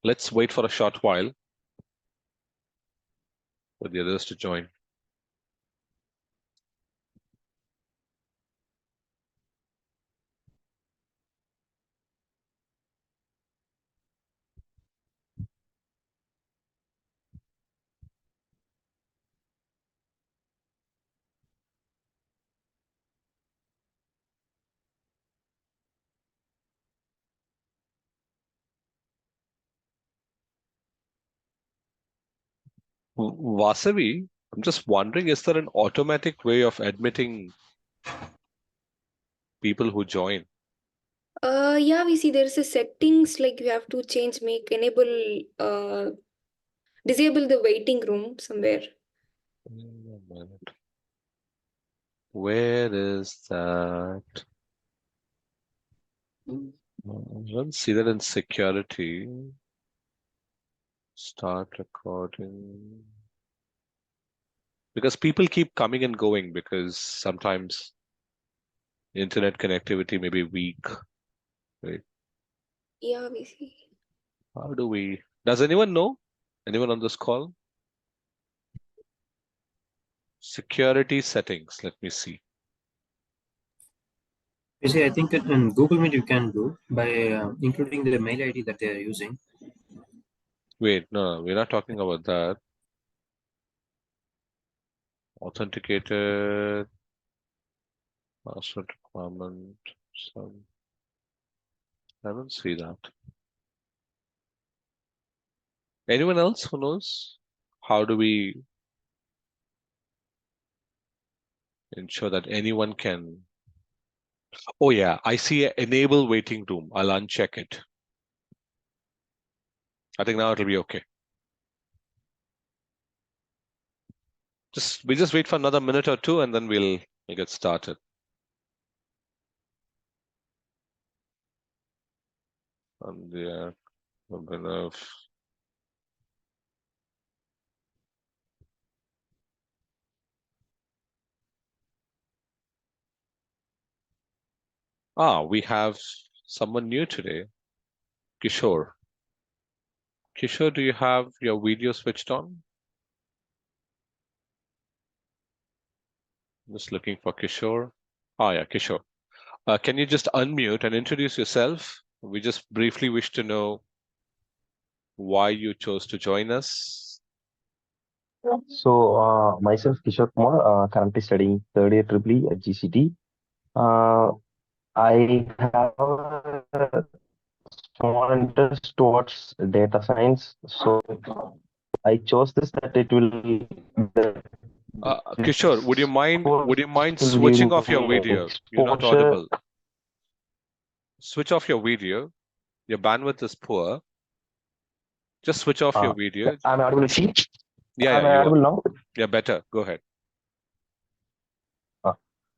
Let's wait for a short while for the others to join. Vasavi, I'm just wondering, is there an automatic way of admitting people who join? Yeah, we see there's a settings like you have to change, make enable, disable the waiting room somewhere. Where is that? I don't see that in security. Start recording. Because people keep coming and going because sometimes internet connectivity may be weak, right? Yeah, we see. How do we? Does anyone know? Anyone on this call? Security settings. Let me see. You see, I think in Google Meet you can do by including the mail ID that they are using. Wait, no, we're not talking about that. Authenticated password requirement. Some. I don't see that. Anyone else who knows? How do we ensure that anyone can? Oh yeah, I see enable waiting room. I'll uncheck it. I think now it'll be okay. We just wait for another minute or two and then we'll get started. And yeah, enough. We have someone new today, Kishore. Kishore, do you have your video switched on? Just looking for Kishore. Yeah, Kishore. Can you just unmute and introduce yourself? We just briefly wish to know why you chose to join us. So, myself, Kishore Kumar, currently studying third year EEE at GCT. I have a small interest towards data science, so I chose this that it will. Kishore, would you mind will switching give off your me video? You're not exposure. audible. Switch off your video. Your bandwidth is poor. Just switch off your video. I'm audible. See? Yeah, Am I you audible are. now? Yeah, better. Go ahead.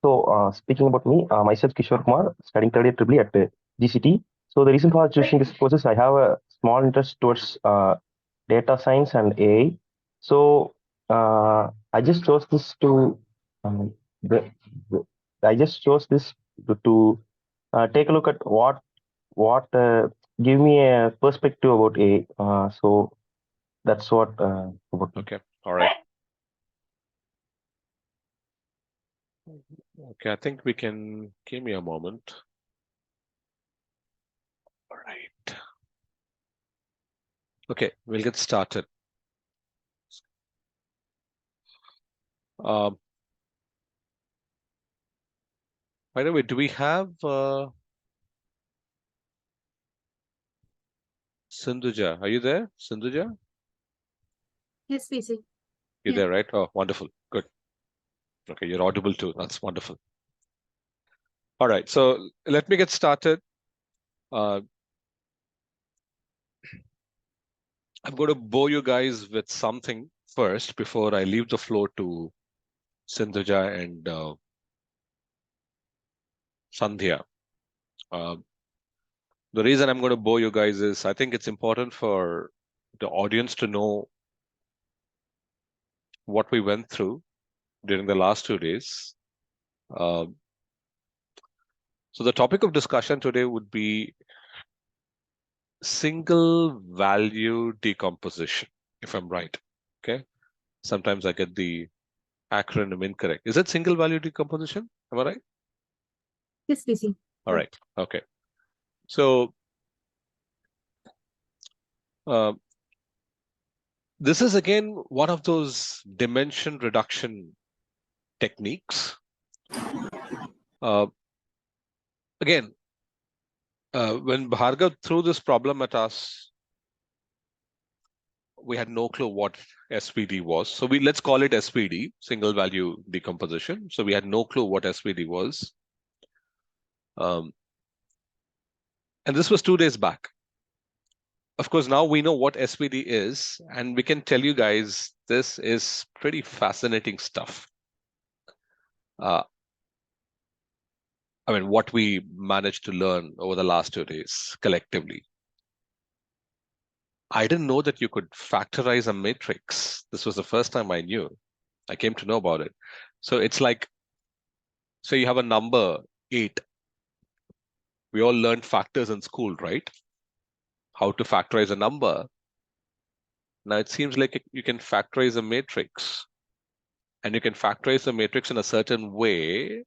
So, speaking about me, myself, Kishore Kumar, studying third year EEE at GCT. So, the reason for choosing this course is I have a small interest towards data science and AI. So, I just chose this to the, I just chose this to take a look at what give me a perspective about AI. So that's what about me. Okay. All right. Okay, I think we can give me a moment. All right. Okay, we'll get started. By the way, do we have Sindhuja? Are you there, Sindhuja? Yes, VC. You're there, right? Oh, wonderful. Good. Okay, you're audible too. That's wonderful. All right, so let me get started. I'm going to bore you guys with something first before I leave the floor to Sindhuja and Sandhya. The reason I'm going to bore you guys is I think it's important for the audience to know what we went through during the last 2 days. So the topic of discussion today would be single value decomposition, if I'm right. Okay. Sometimes I get the acronym incorrect. Is it single value decomposition? Am I right? Yes, VC. All right. Okay. So this is again one of those dimension reduction techniques. Again, when Bhargav threw this problem at us, we had no clue what SVD was. So let's call it SVD, single value decomposition. So we had no clue what SVD was. And this was 2 days back. Of course, now we know what SVD is, and we can tell you guys this is pretty fascinating stuff. I mean, what we managed to learn over the last 2 days collectively. I didn't know that you could factorize a matrix. This was the first time I knew. I came to know about it. So it's like, so you have a number 8. We all learned factors in school, right? How to factorize a number. Now it seems like you can factorize a matrix. And you can factorize the matrix in a certain way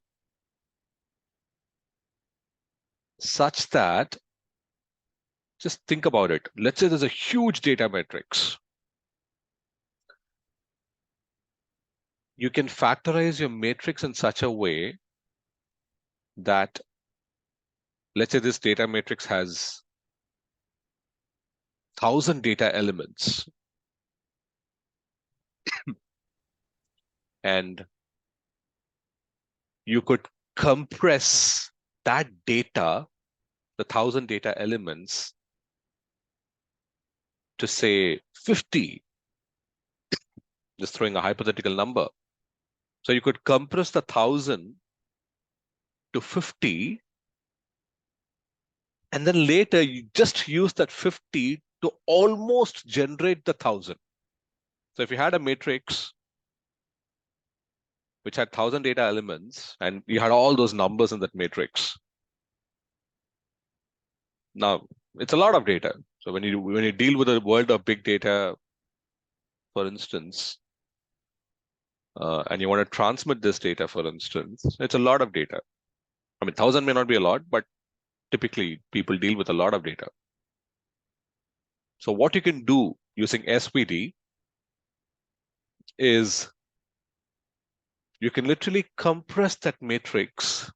such that, just think about it. Let's say there's a huge data matrix. You can factorize your matrix in such a way that, let's say this data matrix has 1,000 data elements. And you could compress that data, the 1,000 data elements, to say 50, just throwing a hypothetical number. So you could compress the 1,000 to 50, and then later you just use that 50 to almost generate the 1,000. So if you had a matrix which had 1,000 data elements, and you had all those numbers in that matrix, now it's a lot of data. So when you deal with a world of big data, for instance, and you want to transmit this data, for instance, it's a lot of data. I mean, 1,000 may not be a lot, but typically people deal with a lot of data. So what you can do using SVD is you can literally compress that matrix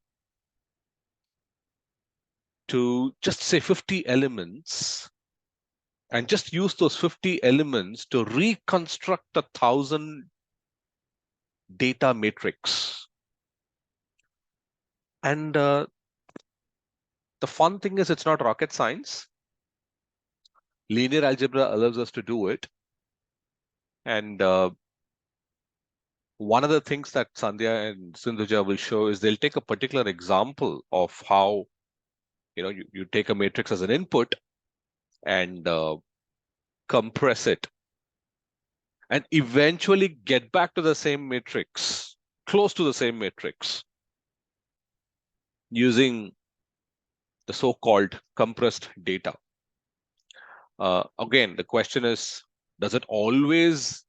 to just say 50 elements, and just use those 50 elements to reconstruct a 1,000 data matrix. And the fun thing is, it's not rocket science. Linear algebra allows us to do it. And one of the things that Sandhya and Sindhuja will show is they'll take a particular example of how, you take a matrix as an input and compress it, and eventually get back to the same matrix, close to the same matrix, using the so-called compressed data. Again, the question is, does it always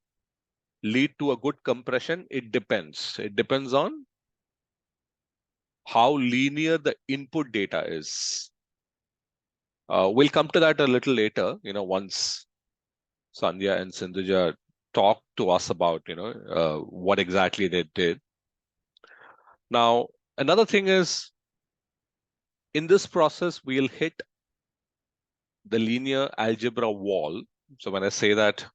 lead to a good compression? It depends. It depends on how linear the input data is. We'll come to that a little later, once Sandhya and Sindhuja talk to us about, what exactly they did. Now, another thing is, in this process, we'll hit the linear algebra wall. So when I say that,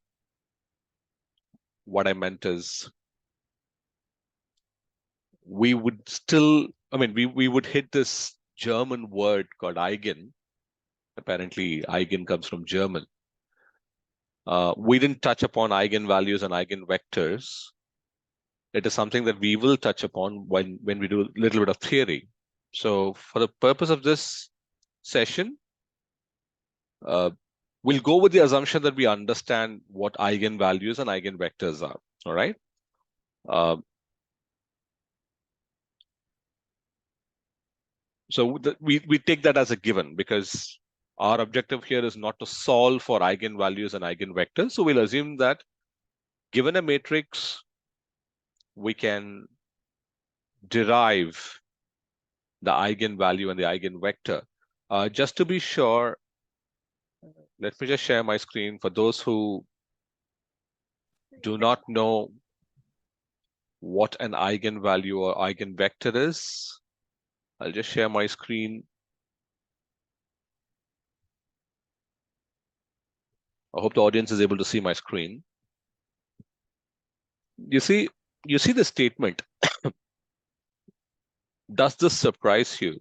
what I meant is we would still, we would hit this German word called eigen. Apparently, eigen comes from German. We didn't touch upon eigenvalues and eigenvectors. It is something that we will touch upon when we do a little bit of theory. So for the purpose of this session, we'll go with the assumption that we understand what eigenvalues and eigenvectors are. All right. So we take that as a given, because Our objective here is not to solve for eigenvalues and eigenvectors. So we'll assume that given a matrix, we can derive the eigenvalue and the eigenvector. Just to be sure, let me just share my screen for those who do not know what an eigenvalue or eigenvector is. I'll just share my screen. I hope the audience is able to see my screen. You see the statement. Does this surprise you?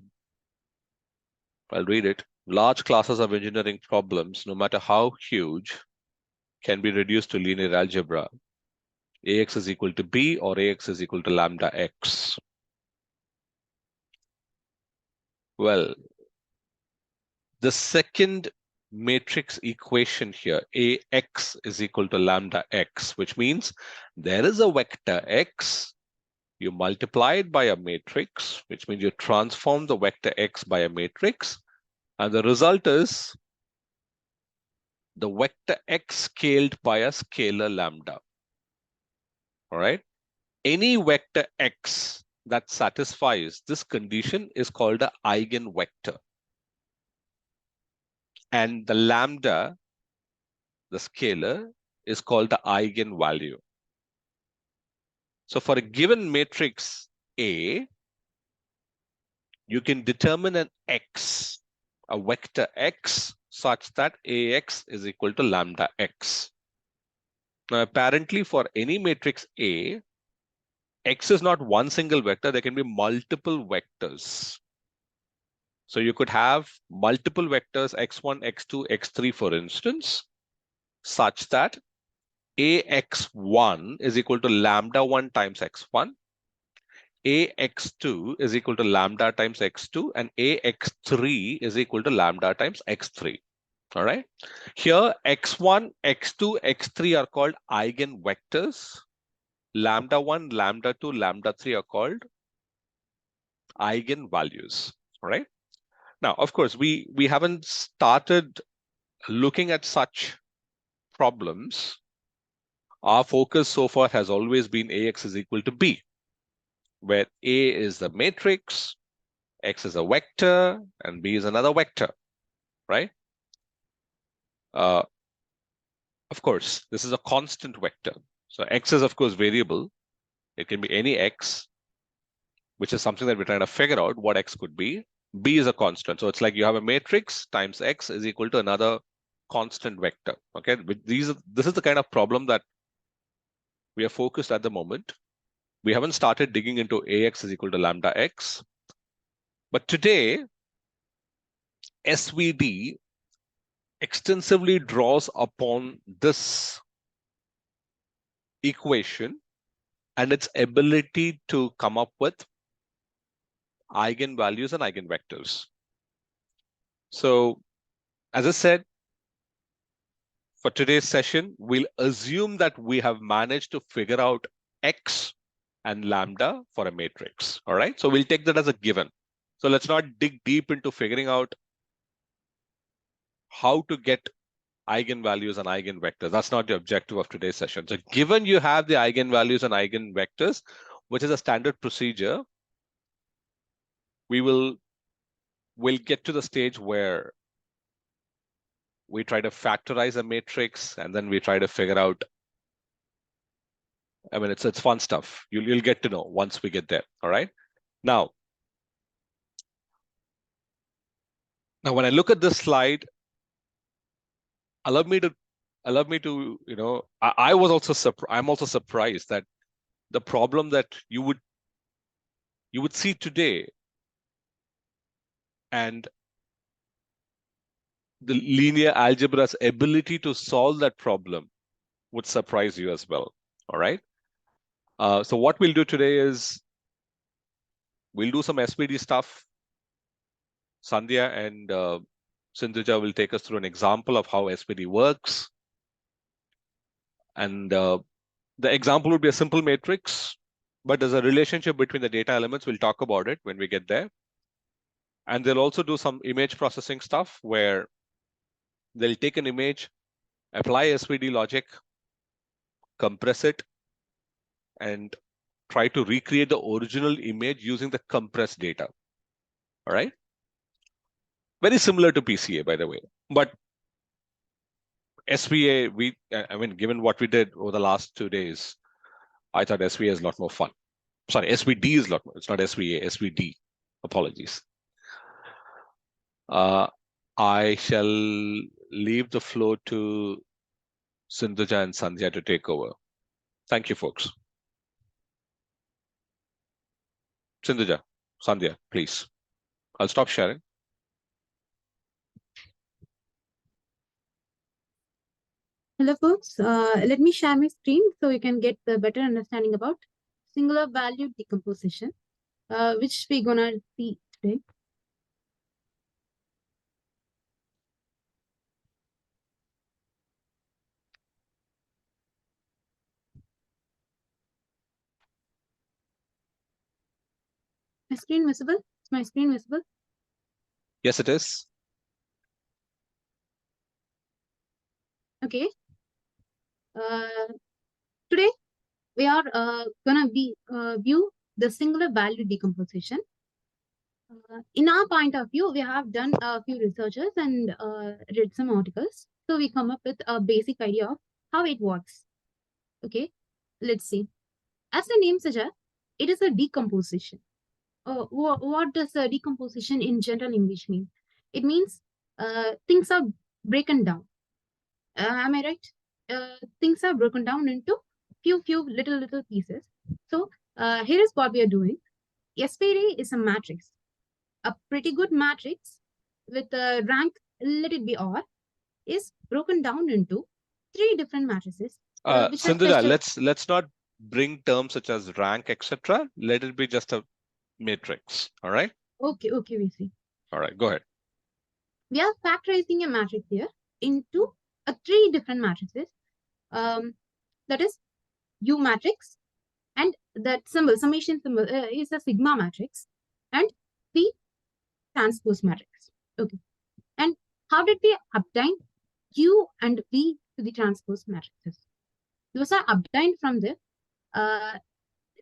I'll read it. Large classes of engineering problems, no matter how huge, can be reduced to linear algebra. Ax is equal to b or Ax is equal to lambda x. Well, the second matrix equation here, Ax is equal to lambda x, which means there is a vector x. You multiply it by a matrix, which means you transform the vector x by a matrix. And the result is the vector x scaled by a scalar lambda. All right. Any vector x that satisfies this condition is called an eigenvector. And the lambda, the scalar, is called the eigenvalue. So for a given matrix A, you can determine an x, a vector x, such that Ax is equal to lambda x. Now, apparently for any matrix A, x is not one single vector, there can be multiple vectors. So you could have multiple vectors x1, x2, x3, for instance, such that Ax1 is equal to lambda 1 times x1, Ax2 is equal to lambda times x2, and Ax3 is equal to lambda times x3. All right. Here, x1, x2, x3 are called eigenvectors. Lambda 1, lambda 2, lambda 3 are called eigenvalues. All right. Now, of course, we haven't started looking at such problems. Our focus so far has always been Ax is equal to b, where A is the matrix, X is a vector, and B is another vector, right? Of course, this is a constant vector. So X is, of course, variable. It can be any X, which is something that we're trying to figure out what X could be. B is a constant. So it's like you have a matrix times X is equal to another constant vector. Okay, this is the kind of problem that we are focused at the moment. We haven't started digging into Ax is equal to lambda x. But today, SVD extensively draws upon this equation and its ability to come up with eigenvalues and eigenvectors. So, as I said, for today's session, we'll assume that we have managed to figure out X and lambda for a matrix. All right. So we'll take that as a given. So let's not dig deep into figuring out how to get eigenvalues and eigenvectors. That's not the objective of today's session. So given you have the eigenvalues and eigenvectors, which is a standard procedure, we'll get to the stage where we try to factorize a matrix and then we try to figure out. I mean, it's fun stuff. You'll get to know once we get there. All right. Now, when I look at this slide, allow me to, you know, I'm also surprised that the problem that you would see today and the linear algebra's ability to solve that problem would surprise you as well. All right. So what we'll do today is we'll do some SVD stuff. Sandhya and Sindhuja will take us through an example of how SVD works. And the example would be a simple matrix, but there's a relationship between the data elements. We'll talk about it when we get there. And they'll also do some image processing stuff where They'll take an image, apply SVD logic, compress it, and try to recreate the original image using the compressed data. All right. Very similar to PCA, by the way. But SVA, I mean, given what we did over the last 2 days, I thought SVA is a lot more fun. Sorry, SVD is a lot more. It's not SVA, SVD. Apologies. I shall leave the floor to Sindhuja and Sandhya to take over. Thank you, folks. Sindhuja, Sandhya, please. I'll stop sharing. Hello, folks. Let me share my screen so you can get the better understanding about singular value decomposition, which we're gonna see today. My screen visible? Is my screen visible? Yes, it is. Okay. Today we are gonna view the singular value decomposition. In our point of view, we have done a few researches and read some articles. So we come up with a basic idea of how it works. Okay, let's see. As the name suggests, it is a decomposition. What does a decomposition in general English mean? It means things are broken down. Am I right? Things are broken down into few little pieces. So here is what we are doing. SVD is a matrix, a pretty good matrix with a rank, let it be R, is broken down into 3 different matrices. Sindhuja, let's not bring terms such as rank, etc. Let it be just a matrix. All right. Okay, we see. All right, go ahead. We are factorizing a matrix here into 3 different matrices. That is U matrix, and that symbol, summation symbol, is a sigma matrix, and the transpose matrix. Okay. And how did we obtain U and V to the transpose matrices? Those are obtained from the,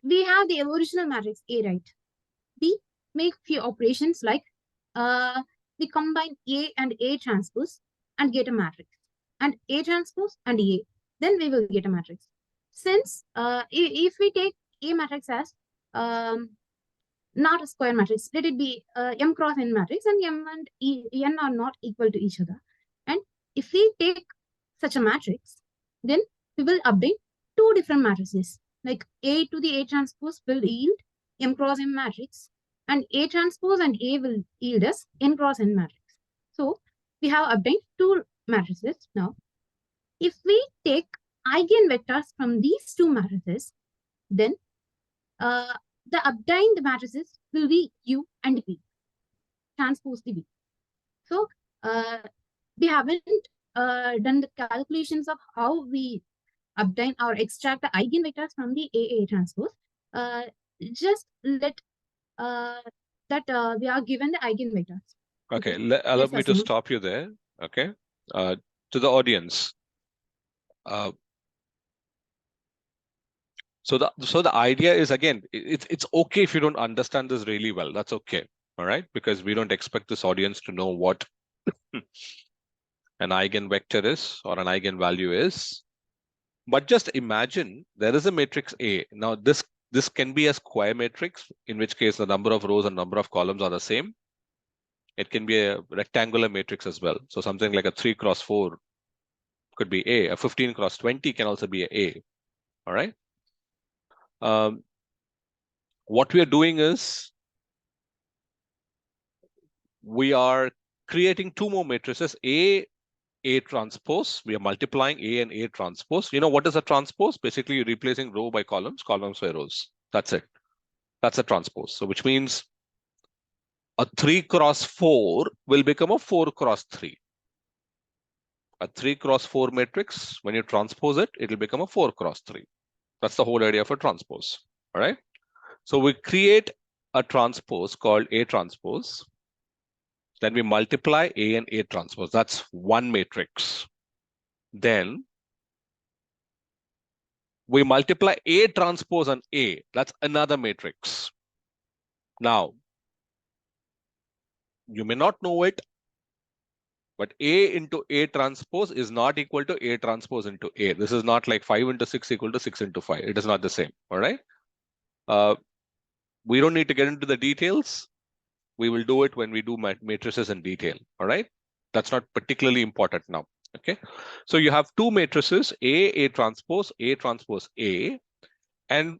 we have the original matrix A, right? We make few operations like, we combine A and A transpose and get a matrix, and A transpose and A, then we will get a matrix. Since if we take A matrix as not a square matrix, let it be M cross N matrix, and M and N are not equal to each other. And if we take such a matrix, then we will obtain 2 different matrices, like A to the A transpose will yield M cross M matrix, and A transpose and A will yield us N cross N matrix. So we have obtained 2 matrices. Now, if we take eigenvectors from these 2 matrices, then the obtained matrices will be U and V, transpose the V. So we haven't done the calculations of how we obtain or extract the eigenvectors from the AA transpose. Just let that we are given the eigenvectors. Okay, allow me to stop you there. Okay, to the audience. So the idea is, again, it's okay if you don't understand this really well. That's okay. All right, because we don't expect this audience to know what an eigenvector is or an eigenvalue is. But just imagine there is a matrix A. Now this can be a square matrix, in which case the number of rows and number of columns are the same. It can be a rectangular matrix as well. So something like a 3 cross 4 could be A. A 15 cross 20 can also be A. All right. What we are doing is we are creating 2 more matrices, A transpose. We are multiplying A and A transpose. You know what is a transpose? Basically, you're replacing row by columns, columns by rows. That's it. That's a transpose. So which means a 3 cross 4 will become a 4 cross 3. A 3 cross 4 matrix, when you transpose it, it will become a 4 cross 3. That's the whole idea of a transpose. All right. So we create a transpose called A transpose. Then we multiply A and A transpose. That's one matrix. Then we multiply A transpose on A. That's another matrix. Now, you may not know it, but A into A transpose is not equal to A transpose into A. This is not like 5 into 6 equal to 6 into 5. It is not the same. All right. We don't need to get into the details. We will do it when we do matrices in detail. All right. That's not particularly important now. Okay. So you have two matrices, A transpose, A. And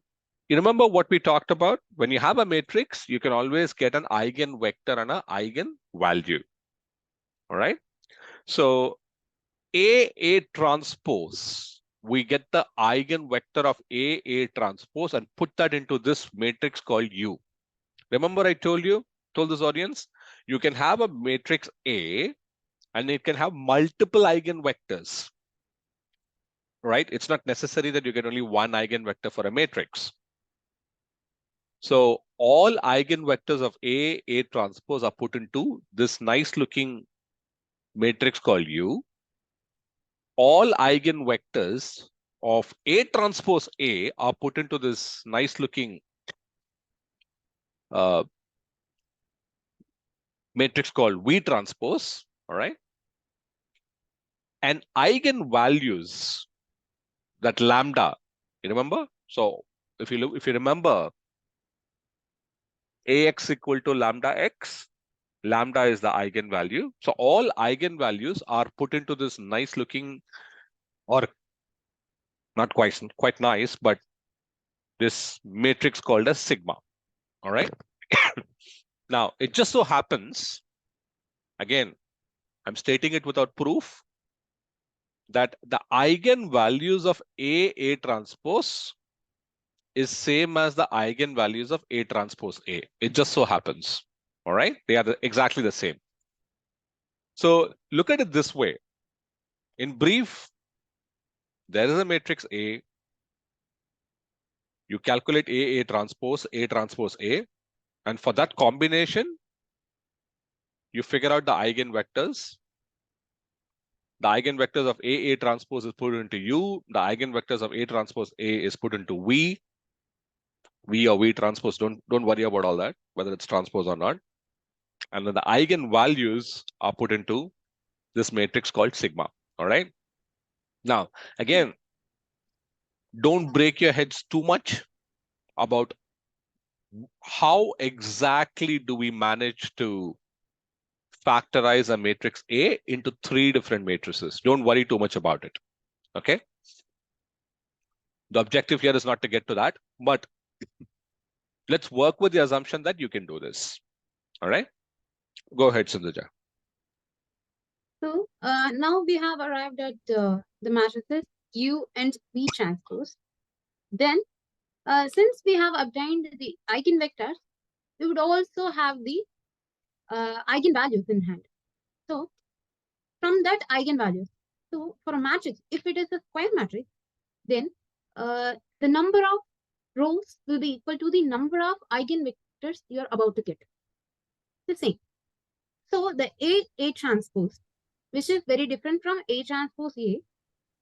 you remember what we talked about? When you have a matrix, you can always get an eigenvector and an eigenvalue. All right. So A transpose, we get the eigenvector of A transpose and put that into this matrix called U. Remember I told this audience, you can have a matrix A and it can have multiple eigenvectors, right? It's not necessary that you get only one eigenvector for a matrix. So all eigenvectors of A transpose are put into this nice looking matrix called U. All eigenvectors of A transpose A are put into this nice looking matrix called V transpose. All right. And eigenvalues, that lambda, you remember? So if you remember, Ax equal to lambda x, lambda is the eigenvalue. So all eigenvalues are put into this nice looking, or not quite nice, but this matrix called as sigma. All right. Now, it just so happens, again, I'm stating it without proof, that the eigenvalues of A transpose is same as the eigenvalues of A transpose A. It just so happens. All right. They are exactly the same. So look at it this way. In brief, there is a matrix A. You calculate A transpose A. And for that combination, you figure out the eigenvectors. The eigenvectors of A transpose is put into U. The eigenvectors of A transpose A is put into V. V or V transpose, don't worry about all that, whether it's transpose or not. And then the eigenvalues are put into this matrix called sigma. All right. Now, again, don't break your heads too much about how exactly do we manage to factorize a matrix A into 3 different matrices. Don't worry too much about it. Okay. The objective here is not to get to that, but let's work with the assumption that you can do this. All right. Go ahead, Sindhuja. So now we have arrived at the matrices U and V transpose. Then, since we have obtained the eigenvectors, we would also have the eigenvalues in hand. So, from that eigenvalues, so for a matrix, if it is a square matrix, then the number of rows will be equal to the number of eigenvectors you are about to get. The same. So the A transpose, which is very different from A transpose A,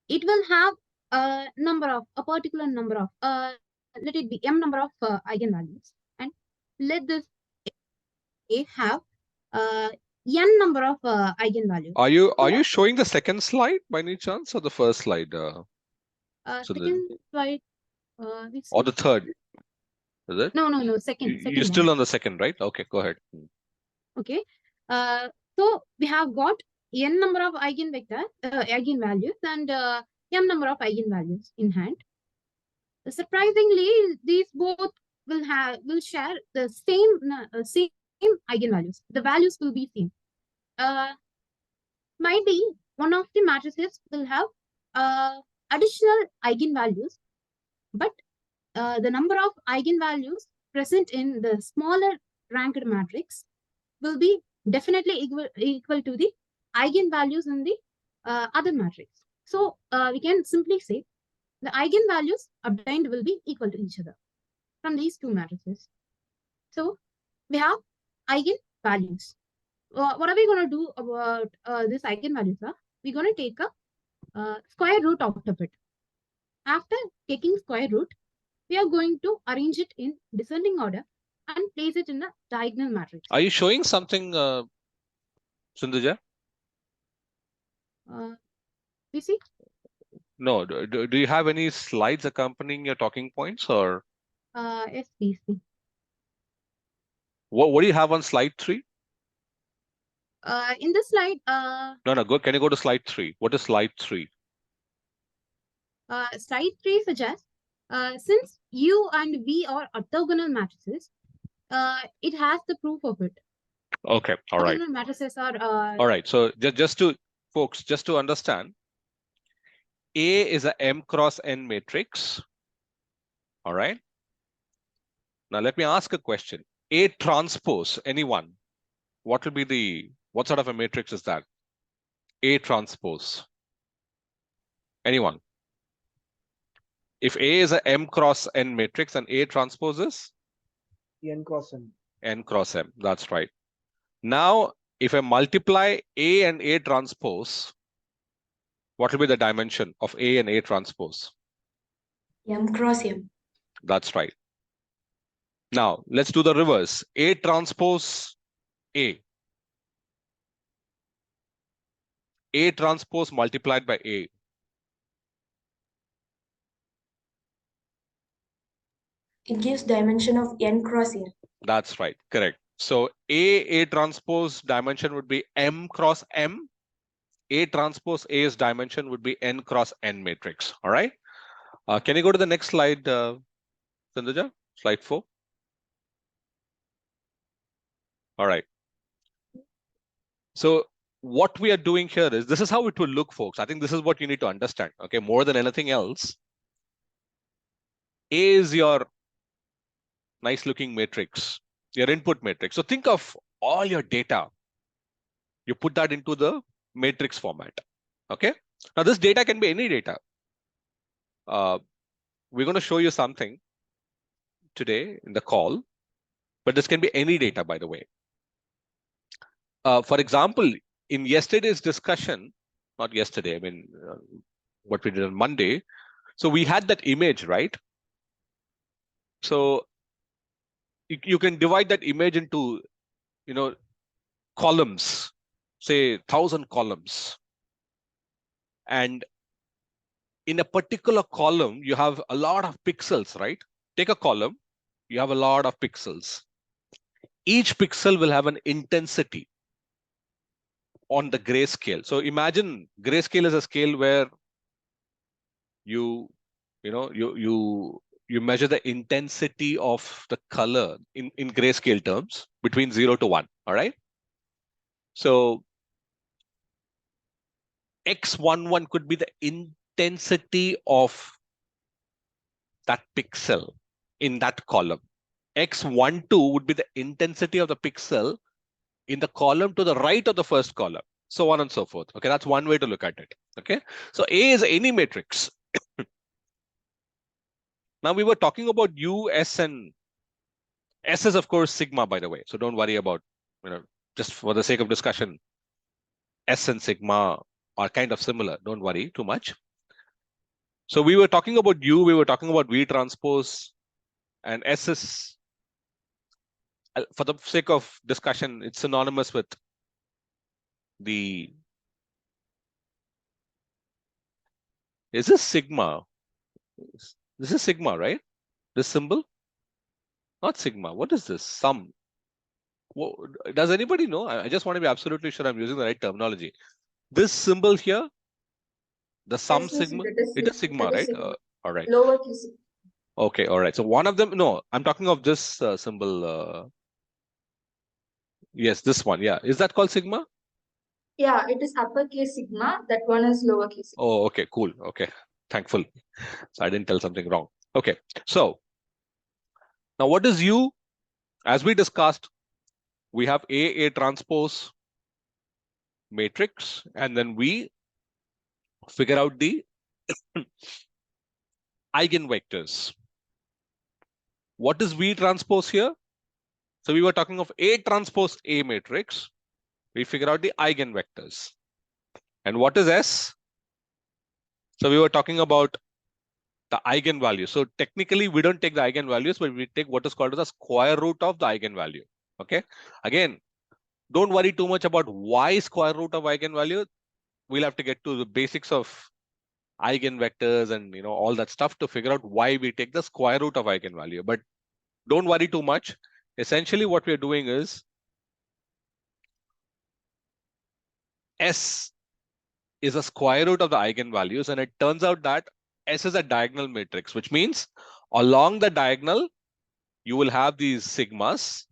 it will have a particular number of, let it be m number of eigenvalues, and let this A have n number of eigenvalues. Are you showing the second slide by any chance, or the first slide? Second slide. Or the third? Is it? No. Second. You're still on the second, right? Okay, go ahead. Okay. So we have got n number of eigenvalues and m number of eigenvalues in hand. Surprisingly, these both will share the same eigenvalues. The values will be same. Might be one of the matrices will have additional eigenvalues, but the number of eigenvalues present in the smaller ranked matrix will be definitely equal to the eigenvalues in the other matrix. So we can simply say the eigenvalues obtained will be equal to each other from these two matrices. So we have eigenvalues. what are we going to do about this eigenvalues? We're going to take a square root out of it. After taking square root, we are going to arrange it in descending order and place it in a diagonal matrix. Are you showing something, Sindhuja? We see? No. Do you have any slides accompanying your talking points, or Yes, we see. what do you have on slide 3? In this slide, No. Go. Can you go to slide 3? What is slide 3? slide 3 suggests since U and V are orthogonal matrices, it has the proof of it. Okay. All right. Orthogonal matrices are. All right. So just to understand, A is a M cross N matrix. All right. Now let me ask a question. A transpose, anyone? What sort of a matrix is that? A transpose. Anyone? If A is a M cross N matrix and A transpose is? N cross M. N cross M. That's right. Now, if I multiply A and A transpose, what will be the dimension of A and A transpose? M cross M. That's right. Now, let's do the reverse. A transpose A. A transpose multiplied by A. It gives dimension of N cross N. That's right. Correct. So A transpose dimension would be M cross M. A transpose A's dimension would be N cross N matrix. All right. Can you go to the next slide, Sindhuja? Slide 4. All right. So what we are doing here is, this is how it will look, folks. I think this is what you need to understand. Okay. More than anything else, A is your nice looking matrix, your input matrix. So think of all your data. You put that into the matrix format. Okay. Now this data can be any data. We're going to show you something today in the call, but this can be any data, by the way. For example, in yesterday's discussion, not yesterday, I mean, what we did on Monday. So we had that image, right? So you can divide that image into, columns, say 1,000 columns. And in a particular column, you have a lot of pixels, right? Take a column, you have a lot of pixels. Each pixel will have an intensity on the grayscale. So imagine grayscale is a scale where you measure the intensity of the color in grayscale terms between 0 to 1. All right. So X11 could be the intensity of that pixel in that column. X12 would be the intensity of the pixel in the column to the right of the first column, so on and so forth. Okay, that's one way to look at it. Okay, so A is any matrix. Now we were talking about U, S, and S is of course sigma, by the way. So don't worry about, just for the sake of discussion, S and sigma are kind of similar. Don't worry too much. So we were talking about U, we were talking about V transpose, and S is, for the sake of discussion, it's synonymous with the, is this sigma? This is sigma, right? This symbol? Not sigma. What is this? Sum. Does anybody know? I just want to be absolutely sure I'm using the right terminology. This symbol here, the sum Yes, yes, sigma, it it is sigma, right? All right. Lower case. Okay, all right. So one of them, no, I'm talking of this symbol. Yes, this one. Yeah. Is that called sigma? Yeah, it is uppercase sigma. That one is lowercase. Oh, okay, cool. Okay, thankful. So I didn't tell something wrong. Okay, so now what is U? As we discussed, we have A transpose matrix, and then we figure out the eigenvectors. What is V transpose here? So we were talking of A transpose A matrix. we figure out the eigenvectors. And what is S? So we were talking about the eigenvalue. So technically, we don't take the eigenvalues, but we take what is called as the square root of the eigenvalue. Okay. Again, don't worry too much about why square root of eigenvalue. We'll have to get to the basics of eigenvectors and all that stuff to figure out why we take the square root of eigenvalue. But don't worry too much. Essentially, what we're doing is S is a square root of the eigenvalues, and it turns out that S is a diagonal matrix, which means along the diagonal, you will have these sigmas,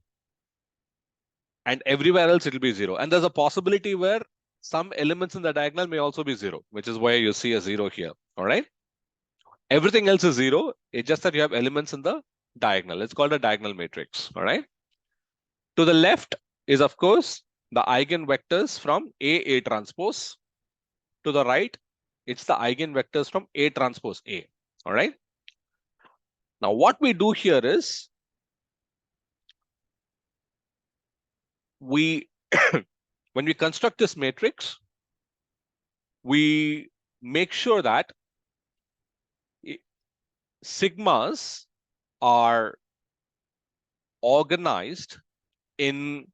and everywhere else it will be 0. And there's a possibility where some elements in the diagonal may also be 0, which is why you see a 0 here. All right. Everything else is 0. It's just that you have elements in the diagonal. It's called a diagonal matrix. All right. To the left is, of course, the eigenvectors from A transpose. To the right, it's the eigenvectors from A transpose A. All right. Now, what we do here is we, when we construct this matrix, we make sure that sigmas are organized in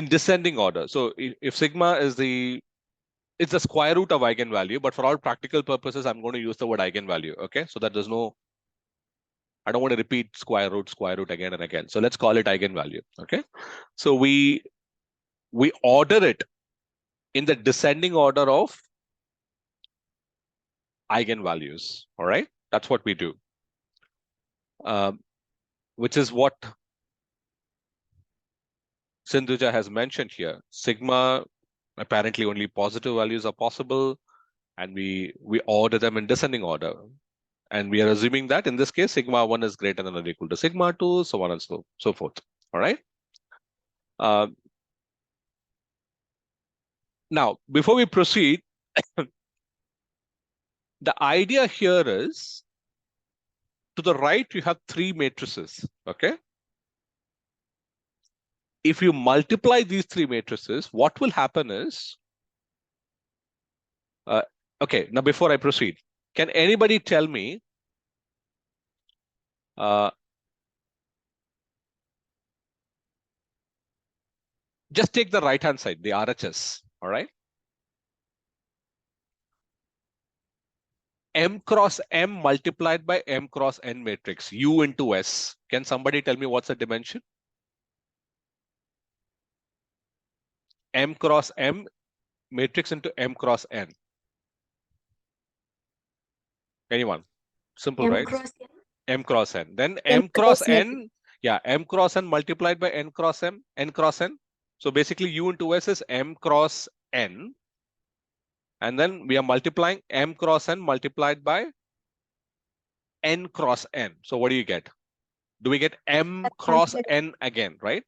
descending order. So if sigma is it's the square root of eigenvalue, but for all practical purposes, I'm going to use the word eigenvalue. Okay, so that there's no, I don't want to repeat square root again and again. So let's call it eigenvalue. Okay, so we order it in the descending order of eigenvalues. All right, that's what we do, which is what Sindhuja has mentioned here. Sigma, apparently only positive values are possible, and we order them in descending order. And we are assuming that in this case, sigma 1 is greater than or equal to sigma 2, so on and so forth. All right. Now, before we proceed, the idea here is, to the right, you have 3 matrices. Okay. If you multiply these 3 matrices, what will happen is, okay, now before I proceed, can anybody tell me just take the right-hand side, the RHS, all right? M cross M multiplied by M cross N matrix, U into S. Can somebody tell me what's the dimension? M cross M matrix into M cross N. Anyone? Simple, M right? cross N. M cross N. Then M M cross cross N, yeah, M cross N multiplied by N cross M, N cross N. So basically U into S is M cross N. And then we are multiplying M cross N multiplied by N cross N. So what do you get? Do we get M cross N again, right?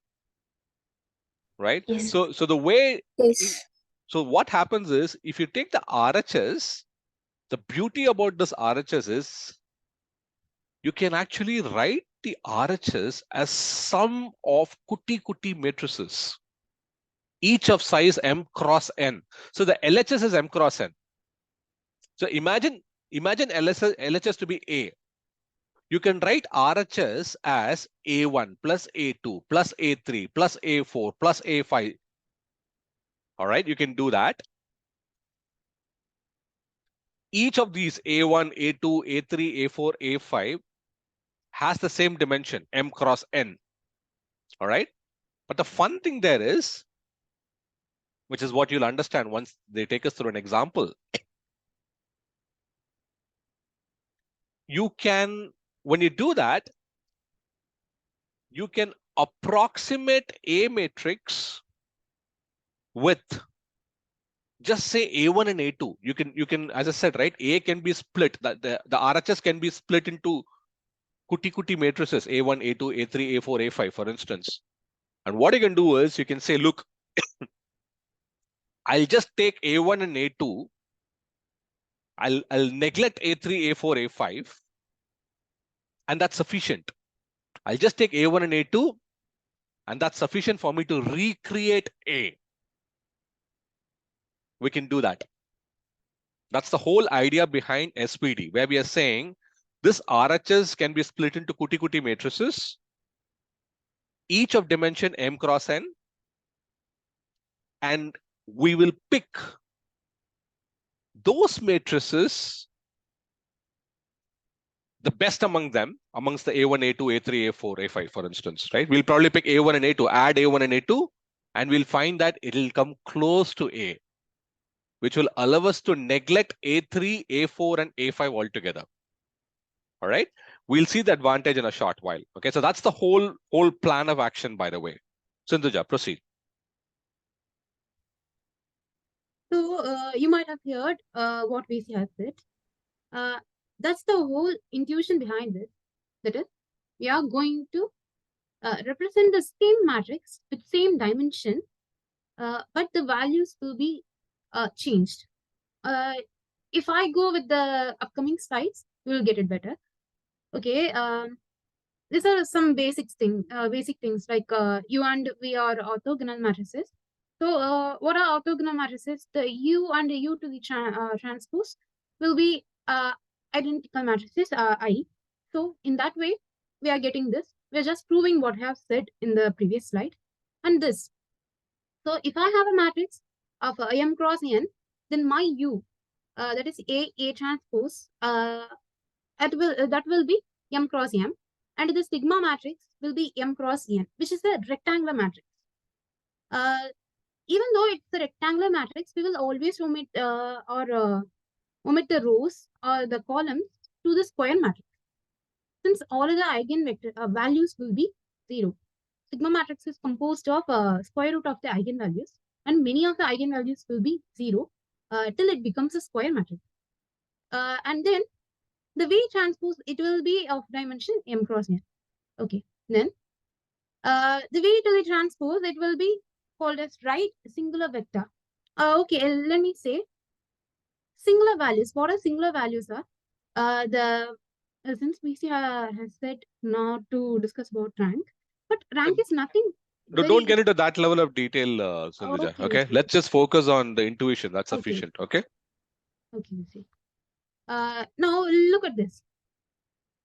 Right? Yes. So the way, Yes. so what happens is, if you take the RHS, the beauty about this RHS is you can actually write the RHS as sum of kuti matrices, each of size M cross N. So the LHS is M cross N. So imagine LHS to be A. You can write RHS as A1 plus A2 plus A3 plus A4 plus A5. All right, you can do that. Each of these A1, A2, A3, A4, A5 has the same dimension, M cross N. All right. But the fun thing there is, which is what you'll understand once they take us through an example, you can, when you do that, you can approximate A matrix with just say A1 and A2. You can, as I said, right, A can be split, the RHS can be split into kuti matrices, A1, A2, A3, A4, A5, for instance. And what you can do is you can say, look, I'll just take A1 and A2. I'll neglect A3, A4, A5. And that's sufficient. I'll just take A1 and A2. and that's sufficient for me to recreate A. We can do that. That's the whole idea behind SPD, where we are saying this RHS can be split into kuti-kuti matrices, each of dimension m cross n, and we will pick those matrices, the best among them, amongst the A1, A2, A3, A4, A5, for instance, right? We'll probably pick A1 and A2, add A1 and A2, and we'll find that it'll come close to A, which will allow us to neglect A3, A4, and A5 altogether. All right, we'll see the advantage in a short while. Okay, so that's the whole plan of action, by the way. Sindhuja, proceed. So you might have heard what VC has said. That's the whole intuition behind this. That is, we are going to represent the same matrix with same dimension, but the values will be changed. If I go with the upcoming slides, we will get it better. Okay. These are some basic things like U and V are orthogonal matrices. So what are orthogonal matrices? The U and the U to the transpose will be identical matrices, I. So in that way, we are getting this. We're just proving what I have said in the previous slide. And this. So if I have a matrix of M cross N, then my U, that is A transpose, that will be M cross M. And the sigma matrix will be M cross N, which is a rectangular matrix. Even though it's a rectangular matrix, we will always omit omit the rows or the columns to the square matrix, since all of the eigenvector values will be 0. Sigma matrix is composed of square root of the eigenvalues, and many of the eigenvalues will be 0 till it becomes a square matrix. And then the V transpose, it will be of dimension M cross N. Okay, then the V to the transpose, it will be called as right singular vector. Okay, let me say singular values. What are singular values are? Since VC has said not to discuss about rank, but rank is nothing. No, don't get into that level of detail, Sindhuja. Okay, let's just focus on the intuition. That's sufficient. Okay. Okay, VC. Now look at this.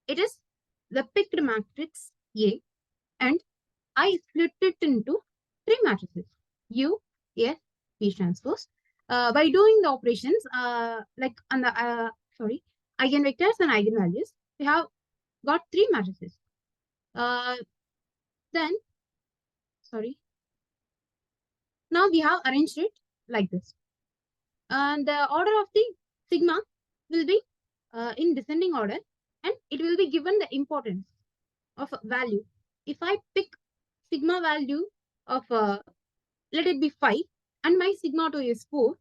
It is the picked matrix A, and I split it into 3 matrices: U, S, V transpose. By doing the operations, like on the eigenvectors and eigenvalues, we have got 3 matrices. Now we have arranged it like this, and the order of the sigma will be in descending order, and it will be given the importance of value. If I pick sigma value of let it be 5, and my sigma 2 is 4,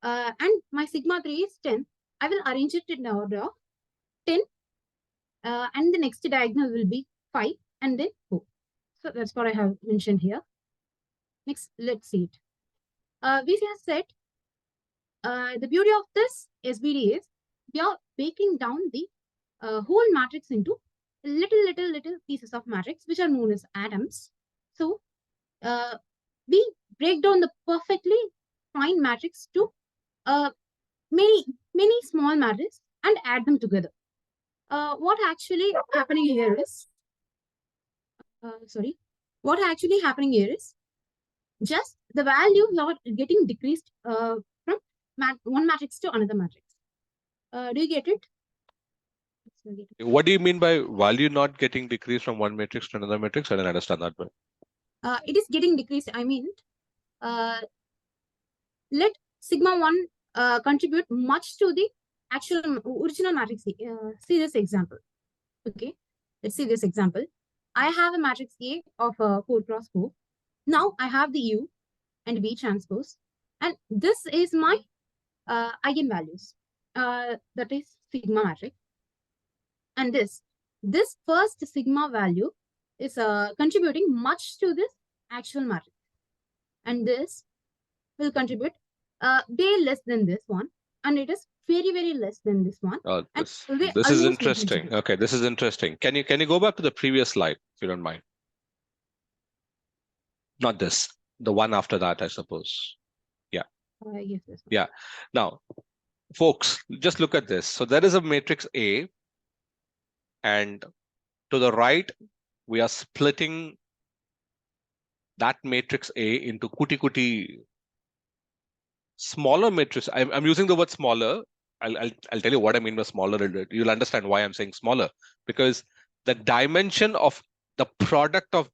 and my sigma 3 is 10, I will arrange it in the order of 10, and the next diagonal will be 5 and then 4. So that's what I have mentioned here. Next, let's see it. VC has said the beauty of this SBD is we are breaking down the whole matrix into little pieces of matrix, which are known as atoms. So we break down the perfectly fine matrix to many small matrices and add them together. What actually happening here is just the values are getting decreased from one matrix to another matrix. Do you get it? What do you mean by value not getting decreased from one matrix to another matrix? I don't understand that one. It is getting decreased. I mean, let sigma 1 contribute much to the actual original matrix. See this example. Okay, let's see this example. I have a matrix A of 4 cross 4. Now I have the U and V transpose, and this is my eigenvalues. That is sigma matrix, and this first sigma value is contributing much to this actual matrix, and this will contribute way less than this one, and it is very less than this one. Oh, this is interesting. Okay, this is interesting. Can you go back to the previous slide, if you don't mind? Not this, the one after that, I suppose. Yes, yes. Yeah. Now, folks, just look at this. So there is a matrix A, and to the right, we are splitting that matrix A into kuti smaller matrix. I'm using the word smaller. I'll tell you what I mean by smaller. You'll understand why I'm saying smaller, because the dimension of the product of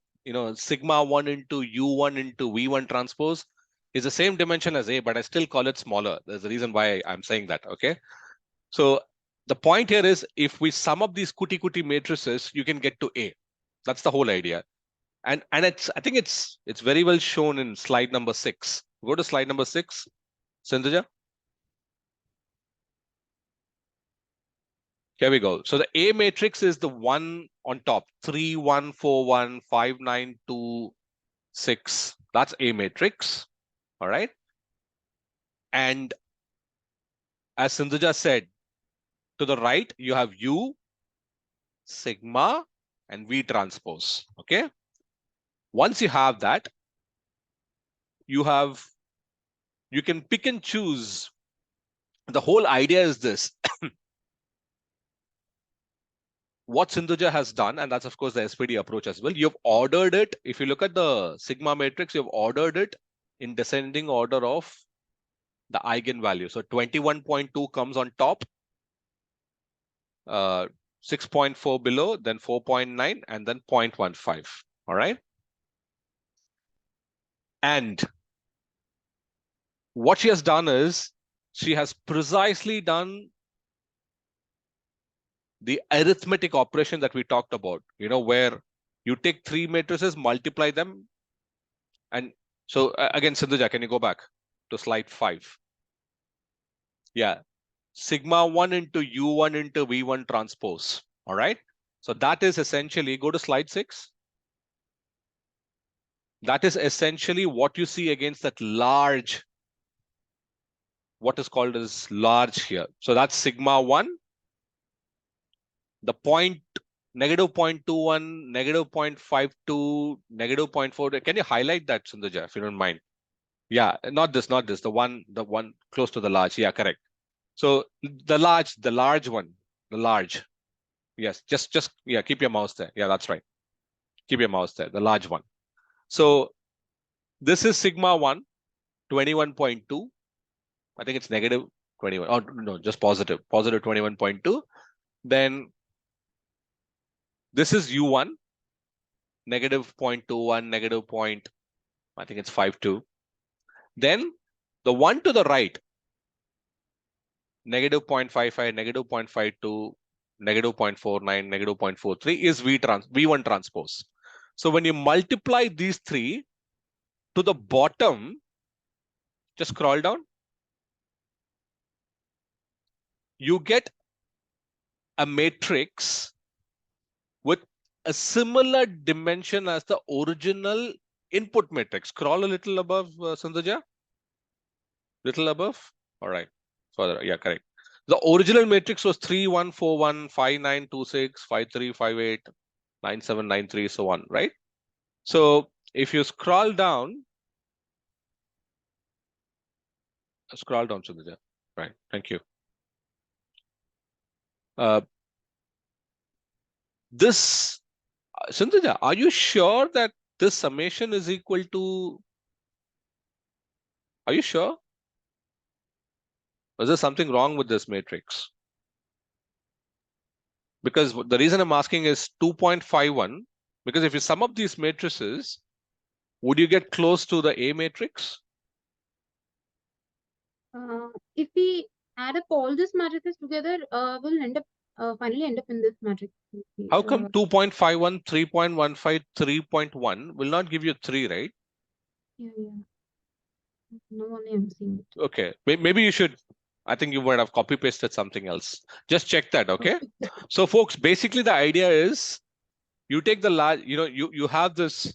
sigma 1 into u1 into v1 transpose is the same dimension as A, but I still call it smaller. There's a reason why I'm saying that. Okay. So the point here is, if we sum up these kuti matrices, you can get to A. That's the whole idea. And I think it's very well shown in slide number 6. Go to slide number 6, Sindhuja. Here we go. So the A matrix is the one on top, 3, 1, 4, 1, 5, 9, 2, 6. That's A matrix. All right. And as Sindhuja said, to the right, you have U, sigma, and V transpose. Okay. Once you have that, you can pick and choose. The whole idea is this. What Sindhuja has done, and that's of course the SPD approach as well, you've ordered it. If you look at the sigma matrix, you've ordered it in descending order of the eigenvalue. So 21.2 comes on top, 6.4 below, then 4.9, and then 0.15. All right. And what she has done is, she has precisely done the arithmetic operation that we talked about, where you take 3 matrices, multiply them. And so again, Sindhuja, can you go back to slide 5? Yeah. Sigma 1 into U1 into V1 transpose. All right. So that is essentially, go to slide 6. That is essentially what you see against that large, what is called as large here. So that's sigma 1. The point, negative 0.21, negative 0.52, negative 0.4. Can you highlight that, Sundhuja, if you don't mind? Yeah, not this, the one close to the large. Yeah, correct. So the large one, the large. Yes, just yeah, keep your mouse there. Yeah, that's right. Keep your mouse there, the large one. So this is sigma 1, 21.2. I think it's negative 21. Oh, no, just positive 21.2. Then this is U1, negative 0.21, negative I think it's 5.2. Then the one to the right, negative 0.55, negative 0.52, negative 0.49, negative 0.43 is V1 transpose. So when you multiply these three, to the bottom, just scroll down, you get a matrix with a similar dimension as the original input matrix. Scroll a little above, Sundhuja. Little above. All right. Further. Yeah, correct. The original matrix was 3, 1, 4, 1, 5, 9, 2, 6, 5, 3, 5, 8, 9, 7, 9, 3, so on, right? So if you scroll down, Sundhuja. Right. Thank you. This, Sundhuja, are you sure that this summation is equal to, are you sure? Was there something wrong with this matrix? Because the reason I'm asking is 2.51, because if you sum up these matrices, would you get close to the A matrix? If we add up all these matrices together, we'll finally end up in this matrix. How come 2.51, 3.15, 3.1 will not give you 3, right? Yeah. No, only I'm seeing it. Okay, maybe you should, I think you might have copy pasted something else. Just check that, okay? So folks, basically the idea is, you take the large, you have this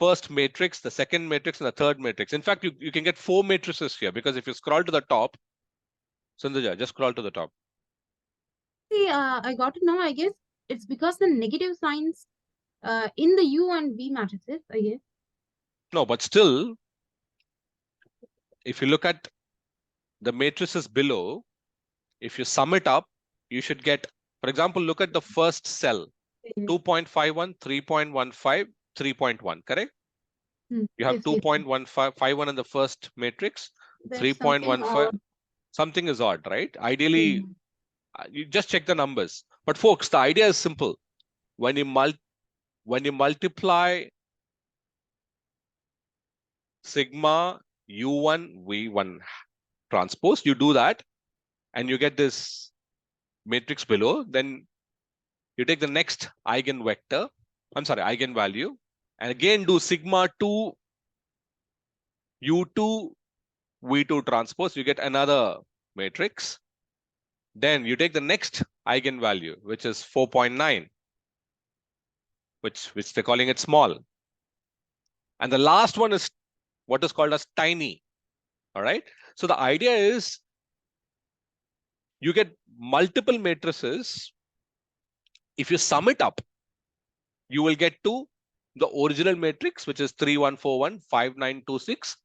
first matrix, the second matrix, and the third matrix. In fact, you can get 4 matrices here, because if you scroll to the top, Sundhuja, just scroll to the top. See, I got to know, I guess it's because the negative signs in the U and V matrices again. No, but still, if you look at the matrices below, if you sum it up, you should get, for example, look at the first cell, 2.51, 3.15, 3.1, correct? You have Yes, yes. 2.151 in the first matrix, There's something 3.15. odd. Something is odd, right? Ideally, you just check the numbers. But folks, the idea is simple. When you multiply sigma U1 V1 transpose, you do that, and you get this matrix below. Then you take the next eigenvector, eigenvalue, and again do sigma 2 U2 V2 transpose, you get another matrix. Then you take the next eigenvalue, which is 4.9, which they're calling it small. And the last one is what is called as tiny. All right. So the idea is you get multiple matrices. If you sum it up, you will get to the original matrix, which is 3141, 5926,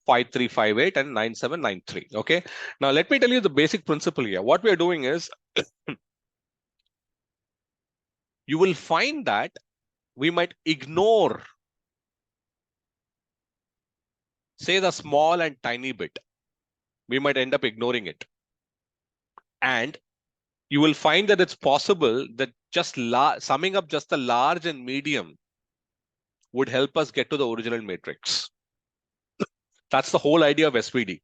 5358, and 9793. Okay. Now let me tell you the basic principle here. What we are doing is you will find that we might ignore, say, the small and tiny bit. We might end up ignoring it. And you will find that it's possible that just summing up just the large and medium would help us get to the original matrix. That's the whole idea of SVD.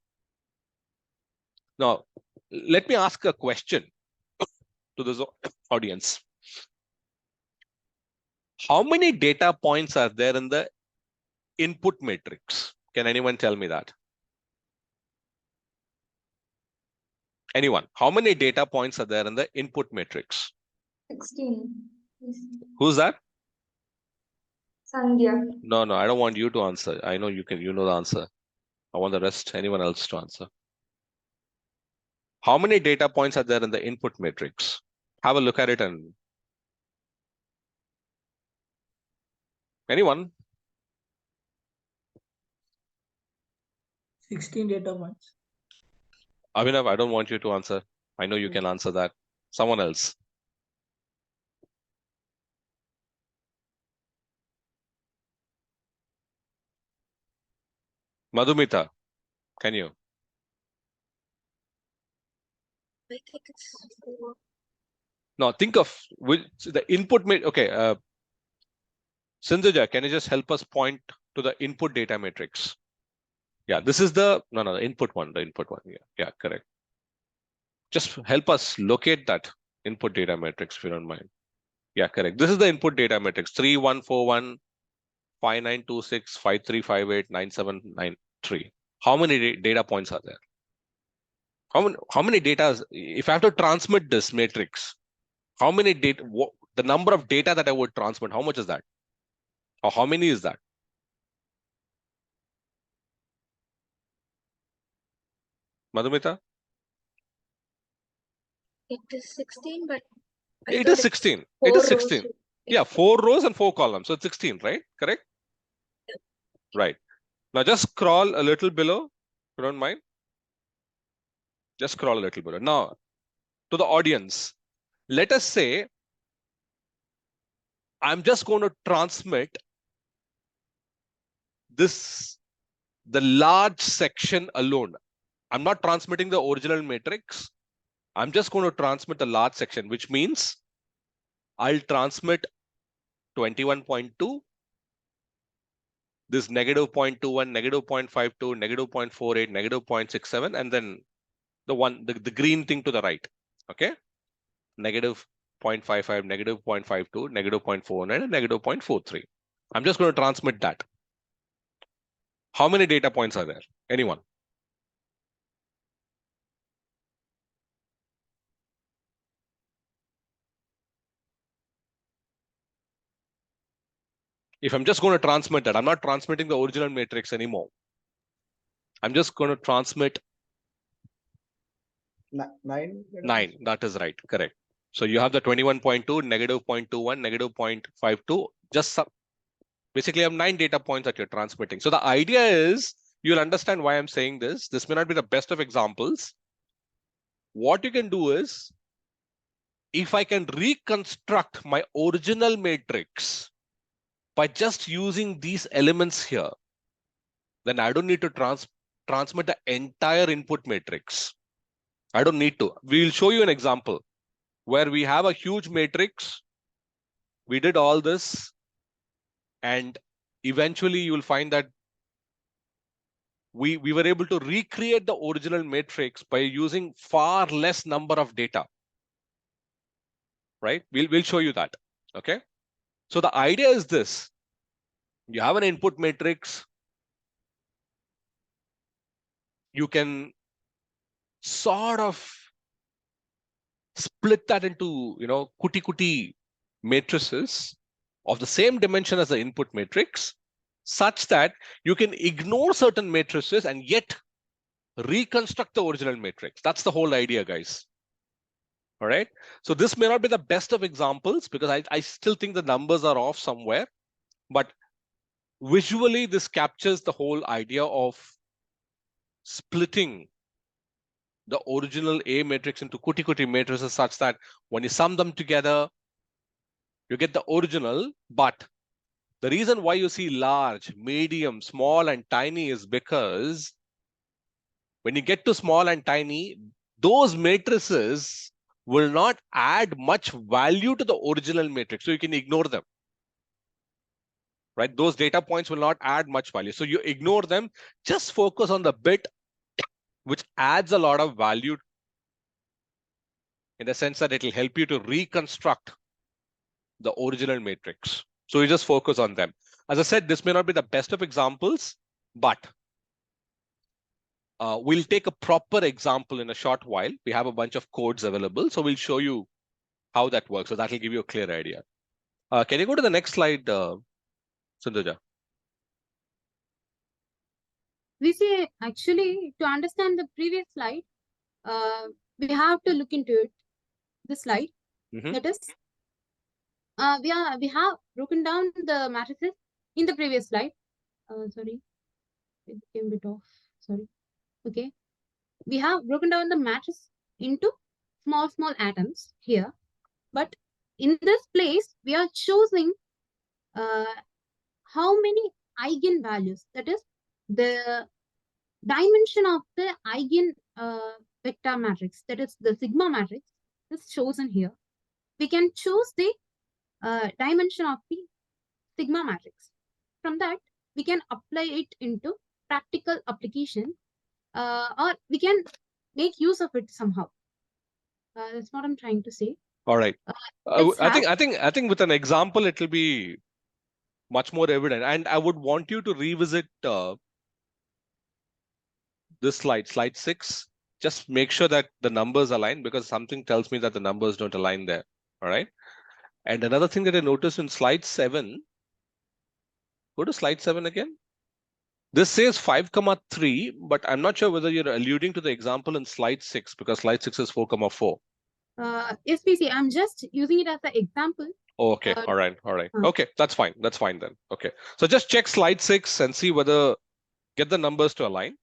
Now, let me ask a question to this audience. How many data points are there in the input matrix? Can anyone tell me that? Anyone? How many data points are there in the input matrix? 16. Who's that? Sandhya. No, I don't want you to answer. I know you know the answer. I want the rest, anyone else to answer. How many data points are there in the input matrix? Have a look at it and anyone? 16 data points. Abhinav, I don't want you to answer. I know you can answer that. Someone else. Madhumita, can you? I think it's 4. Now think of which the input. Okay, Sindhuja, can you just help us point to the input data matrix? Yeah, this is the the input one. The input one. Yeah, correct. Just help us locate that input data matrix if you don't mind. Yeah, correct. This is the input data matrix: 3141, 5926, 5358, 9793. How many data points are there? How many data? If I have to transmit this matrix, how many data? The number of data that I would transmit, how much is that? Or how many is that? Madhumita? It is 16, but I It thought is it's 16. 4 It is rows. 16. Yeah, 4 rows and 4 columns. So it's 16, right? Correct? Right. Now just scroll a little below, if you don't mind. Just scroll a little below. Now, to the audience, let us say I'm just going to transmit the large section alone. I'm not transmitting the original matrix. I'm just going to transmit the large section, which means I'll transmit 21.2, this negative 0.21, negative 0.52, negative 0.48, negative 0.67, and then the green thing to the right. Okay. Negative 0.55, negative 0.52, negative 0.49, and negative 0.43. I'm just going to transmit that. How many data points are there? Anyone? If I'm just going to transmit that, I'm not transmitting the original matrix anymore. I'm just going to transmit 9. 9. That is right. Correct. So you have the 21.2, negative 0.21, negative 0.52, just basically you have 9 data points that you're transmitting. So the idea is, you'll understand why I'm saying this. This may not be the best of examples. What you can do is, if I can reconstruct my original matrix by just using these elements here, then I don't need to transmit the entire input matrix. I don't need to. We'll show you an example where we have a huge matrix. We did all this, and eventually you will find that we were able to recreate the original matrix by using far less number of data. Right? We'll show you that. Okay. So the idea is this: you have an input matrix. You can sort of split that into, kuti matrices of the same dimension as the input matrix, such that you can ignore certain matrices and yet reconstruct the original matrix. That's the whole idea, guys. All right. So this may not be the best of examples because I still think the numbers are off somewhere, but visually this captures the whole idea of splitting the original A matrix into kuti matrices such that when you sum them together, you get the original. But the reason why you see large, medium, small, and tiny is because when you get to small and tiny, those matrices will not add much value to the original matrix. So you can ignore them. Right? Those data points will not add much value. So you ignore them, just focus on the bit which adds a lot of value, in the sense that it will help you to reconstruct the original matrix. So you just focus on them. As I said, this may not be the best of examples, but we'll take a proper example in a short while. We have a bunch of codes available, so we'll show you how that works. So that will give you a clear idea. Can you go to the next slide, Sindhuja? We see, actually, to understand the previous slide, we have to look into it. The slide, that is, we have broken down the matrices in the previous slide. Sorry, it came a bit off. Sorry. Okay, we have broken down the matrix into small atoms here, but in this place we are choosing how many eigenvalues, that is the dimension of the eigen vector matrix, that is the sigma matrix, is chosen here. We can choose the dimension of the sigma matrix. From that, we can apply it into practical application, or we can make use of it somehow. That's what I'm trying to say. All right. I think with an example, it will be much more evident. And I would want you to revisit this slide 6. Just make sure that the numbers align, because something tells me that the numbers don't align there. All right. And another thing that I noticed in slide 7, go to slide 7 again. This says 5,3, but I'm not sure whether you're alluding to the example in slide 6, because slide 6 is 4,4. Yes, PC, I'm just using it as an example. Oh, okay. All right. Okay, that's fine. That's fine then. Okay. So just check slide 6 and see whether, get the numbers to align.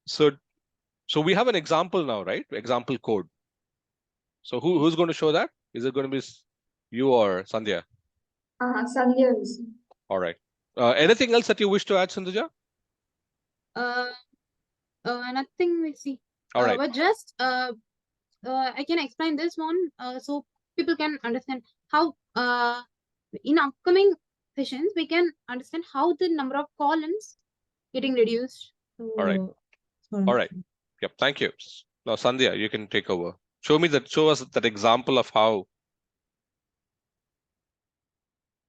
So we have an example now, right? Example code. So who's going to show that? Is it going to be you or Sandhya? Sandhya. All right. Anything else that you wish to add, Sindhuja? Nothing we see. All right. But just I can explain this one so people can understand how in upcoming sessions we can understand how the number of columns getting reduced. So, all right. All right. Yep. Thank you. Now, Sandhya, you can take over. Show us that example of how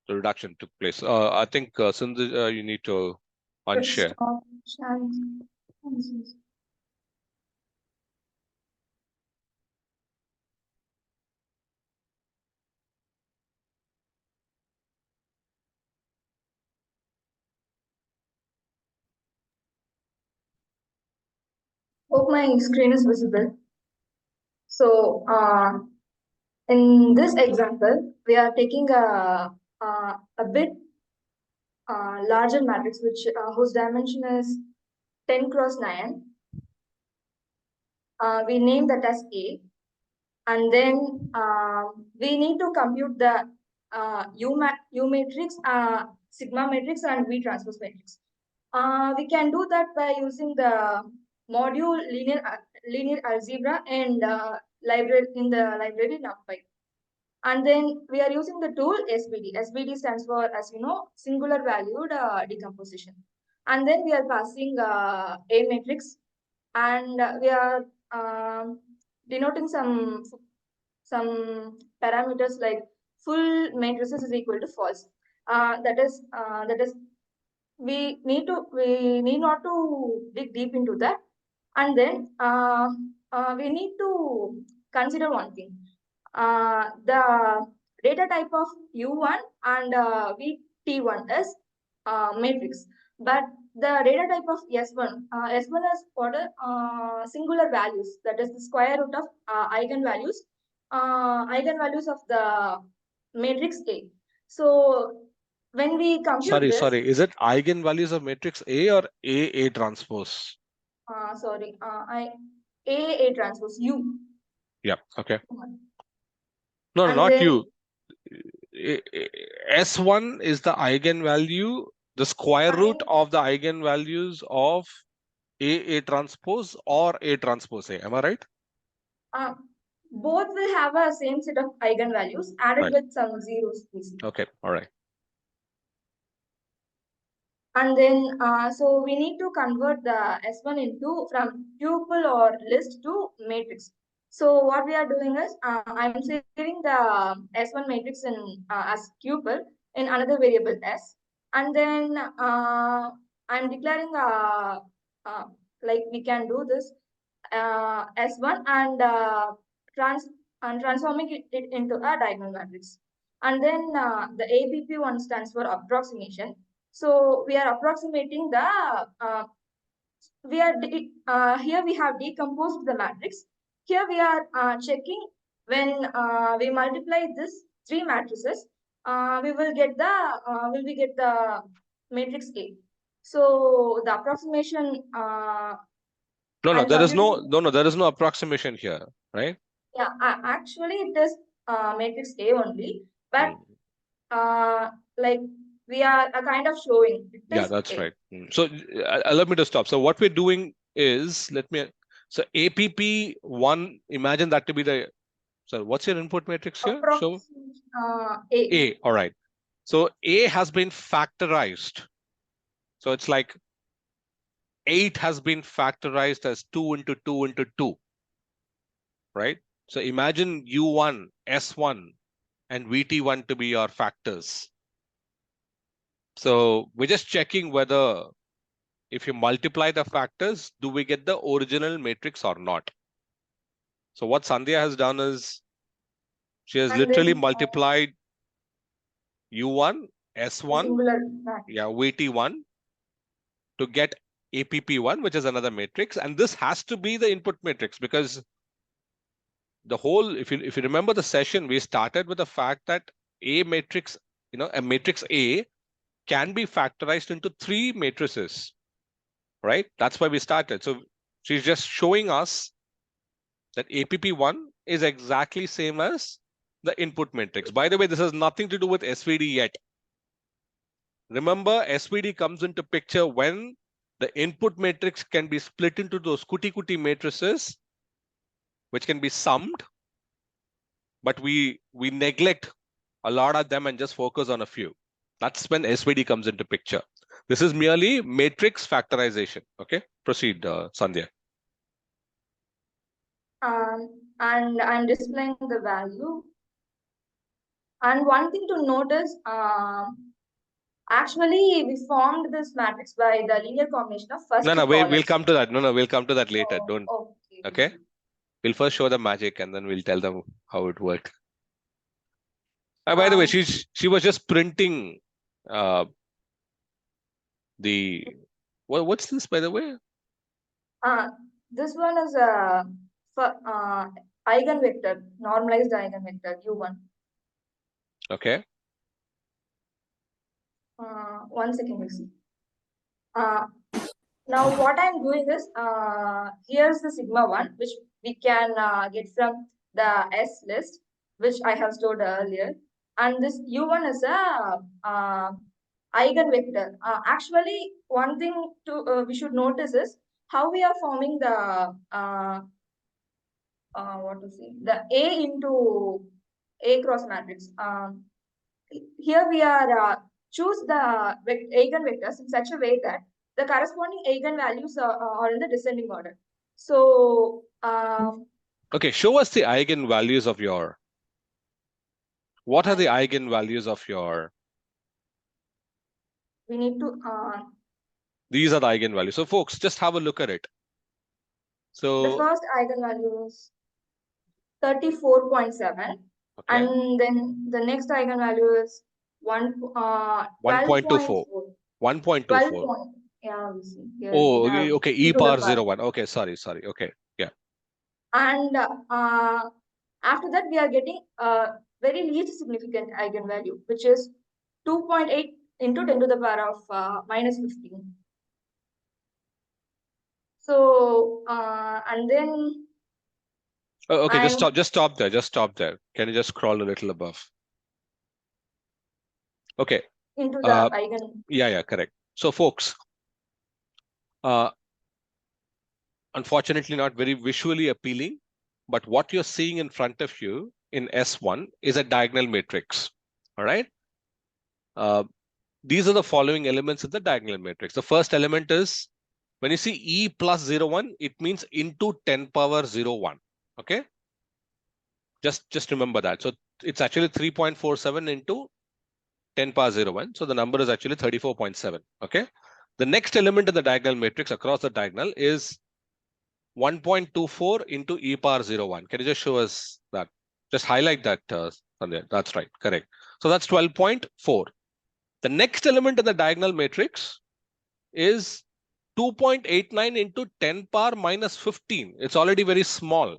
the reduction took place. I think Sindhuja, you need to unshare. Hope my screen is visible. So in this example, we are taking a bit larger matrix, which whose dimension is 10 cross 9. We name that as A, and then we need to compute the U matrix, sigma matrix, and V transpose matrix. We can do that by using the module linear algebra and library in the library NumPy. And then we are using the tool SVD. SVD stands for, as you know, singular valued decomposition. And then we are passing A matrix, and we are denoting some parameters like full matrices is equal to false. That is we need not to dig deep into that. And then we need to consider one thing. The data type of U1 and VT1 is matrix, but the data type of S1, S1 is for the singular values, that is the square root of eigenvalues of the matrix A. So when we compute Sorry. Is it eigenvalues of matrix A or A transpose? A transpose U. Yeah. Okay. No, And not then, you. S1 is the eigenvalue, the square root of the eigenvalues of A transpose or A transpose A. Am I right? Both will have a same set of eigenvalues added with some zeros. Okay. All right. And then, so we need to convert the S1 into from tuple or list to matrix. So what we are doing is, I'm saving the S1 matrix in as tuple in another variable S, and then I'm declaring like we can do this S1 and transforming it into a diagonal matrix. And then the APP1 stands for approximation. So we are approximating the here we have decomposed the matrix. Here we are checking when we multiply this three matrices, we will get the matrix A. So the approximation. There is no approximation here, right? Yeah, actually it is matrix A only, but like we are kind of showing. Yeah, that's right. So let me just stop. So what we're doing is, so APP1, imagine that to be the, so what's your input matrix here? Show A. All right. So A has been factorized. So it's like 8 has been factorized as 2 into 2 into 2, right? So imagine U1, S1, and VT1 to be your factors. So we're just checking whether if you multiply the factors, do we get the original matrix or not? So what Sandhya has done is she has literally multiplied U1, S1, VT1 to get APP1, which is another matrix. And this has to be the input matrix, because the whole, if you remember the session, we started with the fact that a matrix, a matrix A can be factorized into 3 matrices, right? That's why we started. So she's just showing us that APP1 is exactly same as the input matrix. By the way, this has nothing to do with SVD yet. Remember, SVD comes into picture when the input matrix can be split into those kuti matrices, which can be summed, but we neglect a lot of them and just focus on a few. That's when SVD comes into picture. This is merely matrix factorization. Okay, proceed, Sandhya. And I'm displaying the value. And one thing to notice, actually, we formed this matrix by the linear combination of first. We'll come to that. We'll come to that later. Don't. Okay. We'll first show the magic and then we'll tell them how it worked. By the way, she was just printing the what's this, by the way? This one is eigenvector, normalized eigenvector U1. Okay. 1 second, you see. Now what I'm doing is, here's the sigma 1, which we can get from the S list, which I have stored earlier. And this U1 is a eigenvector. Actually, one thing to we should notice is how we are forming the what to say, the A into A cross matrix. Here we are choose the eigenvectors in such a way that the corresponding eigenvalues are in the descending order. So Okay, show us the eigenvalues of your. What are the eigenvalues of your? we need to These are the eigenvalues. So folks, just have a look at it. the So first eigenvalue is 34.7, okay, and then the next eigenvalue is 1.24. 1.24. Yeah, we see here. Oh, we have okay. e E to the power power. 01. Okay, sorry. Okay, yeah. And after that, we are getting a very least significant eigenvalue, which is 2.8 into 10 to the power of minus 15. So, and then Oh, okay, just I'm stop there. Just stop there. Can you just scroll a little above? Okay. into the eigen. Yeah, correct. So folks, unfortunately not very visually appealing, but what you're seeing in front of you in S1 is a diagonal matrix. All right. These are the following elements in the diagonal matrix. The first element is when you see E plus 01, it means into 10 power 01. Okay. Just remember that. So it's actually 3.47 into 10 power 01. So the number is actually 34.7. Okay. The next element in the diagonal matrix across the diagonal is 1.24 into e power 01. Can you just show us that? Just highlight that, Sandhya. That's right. Correct. So that's 12.4. The next element in the diagonal matrix is 2.89 into 10 power minus 15. It's already very small.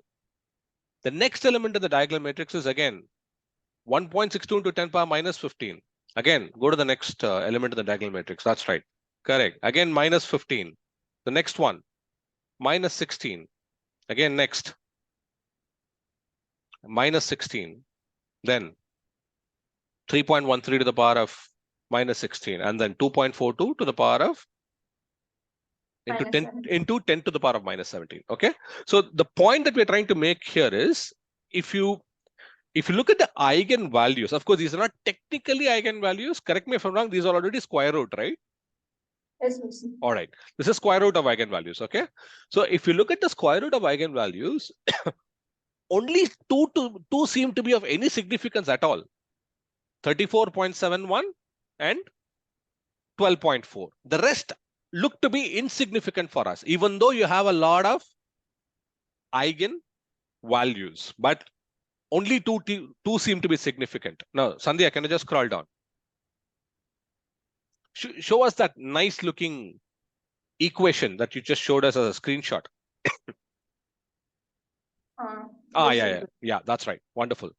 The next element in the diagonal matrix is again 1.62 into 10 power minus 15. Again, go to the next element in the diagonal matrix. That's right. Correct. Again, minus 15. The next one, minus 16. Again, next, minus 16. Then 3.13 to the power of minus 16. And then 2.42 to the power of into 10 to the power of minus 17. Okay. So the point that we're trying to make here is if you look at the eigenvalues, of course, these are not technically eigenvalues. Correct me if I'm wrong. These are already square root, right? Yes, all right. This is square root of eigenvalues. Okay. So if you look at the square root of eigenvalues, only two seem to be of any significance at all. 34.71 and 12.4. The rest look to be insignificant for us, even though you have a lot of eigenvalues, but only two seem to be significant. Now, Sandhya, can you just scroll down? Show us that nice looking equation that you just showed us as a screenshot. Yeah, that's right. Wonderful.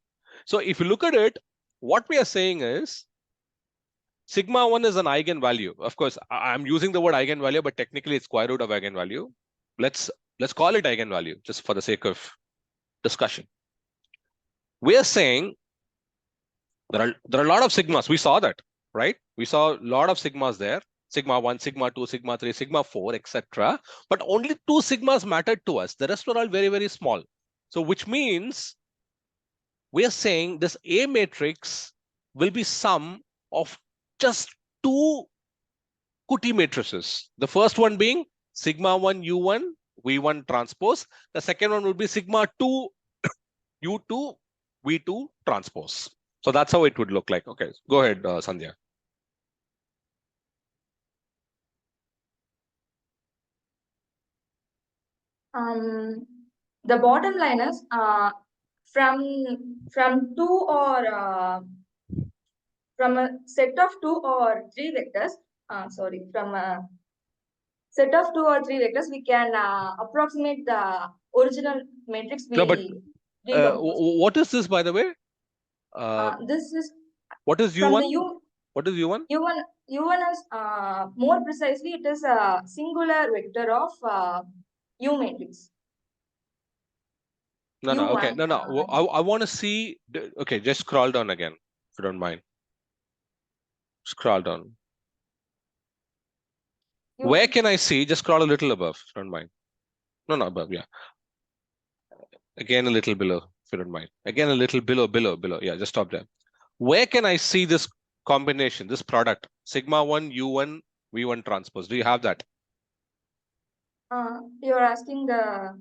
So if you look at it, what we are saying is sigma 1 is an eigenvalue. Of course, I'm using the word eigenvalue, but technically it's square root of eigenvalue. Let's call it eigenvalue just for the sake of discussion. We are saying there are a lot of sigmas. We saw that, right? We saw a lot of sigmas there. Sigma 1, sigma 2, sigma 3, sigma 4, etc. But only 2 sigmas mattered to us. The rest were all very, very small. So which means we are saying this A matrix will be sum of just 2 Kuti matrices. The first one being sigma 1 U1 V1 transpose. The second one would be sigma 2 U2 V2 transpose. So that's how it would look like. Okay, go ahead, Sandhya. The bottom line is from 2 or from a set of 2 or 3 vectors. From a set of 2 or 3 vectors, we can approximate the original matrix we Decompose. what is this, by the way? This is What is from U1? the U. What is U1? U1 is more precisely it is a singular vector of U matrix. No, no, okay, U1, no. I want to see. Okay, just scroll down again, if you don't mind. Scroll down. Where can I see? Just scroll a little above, if you don't mind. No, above, yeah. Again, a little below, if you don't mind. Again, a little below. Yeah, just stop there. Where can I see this combination, this product? Sigma 1, U1, V1 transpose. Do you have that? You're asking the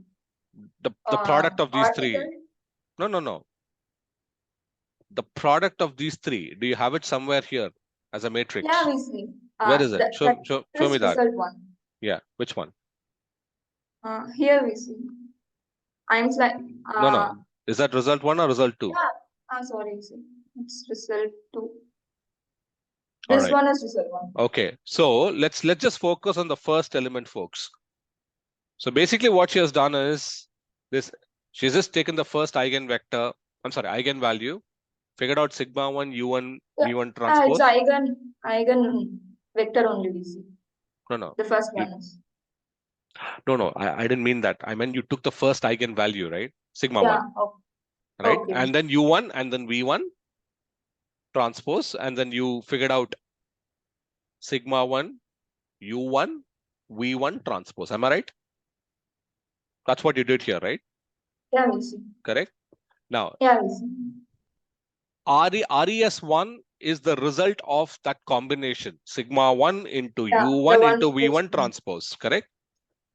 product of these three. article? No. The product of these three. Do you have it somewhere here as a matrix? Yeah, we see. Where is it? Show me that. Result one. Yeah, which one? Here we see. I'm like. No. Is that result 1 or result 2? Yeah. Sorry. See. It's result 2. All This right. one is result 1. Okay. So let's just focus on the first element, folks. So basically what she has done is this. She's just taken the first eigenvector. I'm sorry, eigenvalue. Figured out sigma 1, U1, V1 transpose. It's eigen vector only we see. No. The first one is. No. I didn't mean that. I meant you took the first eigenvalue, right? Sigma 1. Okay. Right? Okay. And then U1 and then V1 transpose. And then you figured out sigma 1, U1, V1 transpose. Am I right? That's what you did here, right? Yeah, we see. Correct? Now, Yeah, we see. RES1 is the result of that combination. Sigma 1 into Yeah, U1 into V1 transpose, correct?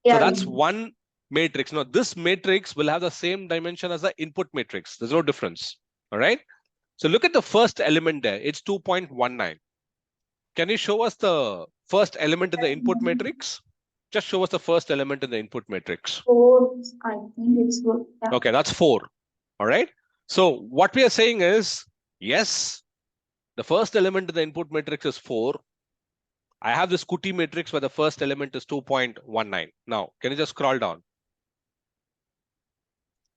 Yeah, So that's one matrix. Now, this matrix will have the same dimension as the input matrix. There's no difference. All right. So look at the first element there. It's 2.19. Can you show us the first element in the input matrix? Just show us the first element in the input matrix. 4. I think it's good. Yeah. Okay, that's 4. All right. So what we are saying is, yes, the first element in the input matrix is 4. I have this Kuti matrix where the first element is 2.19. Now, can you just scroll down?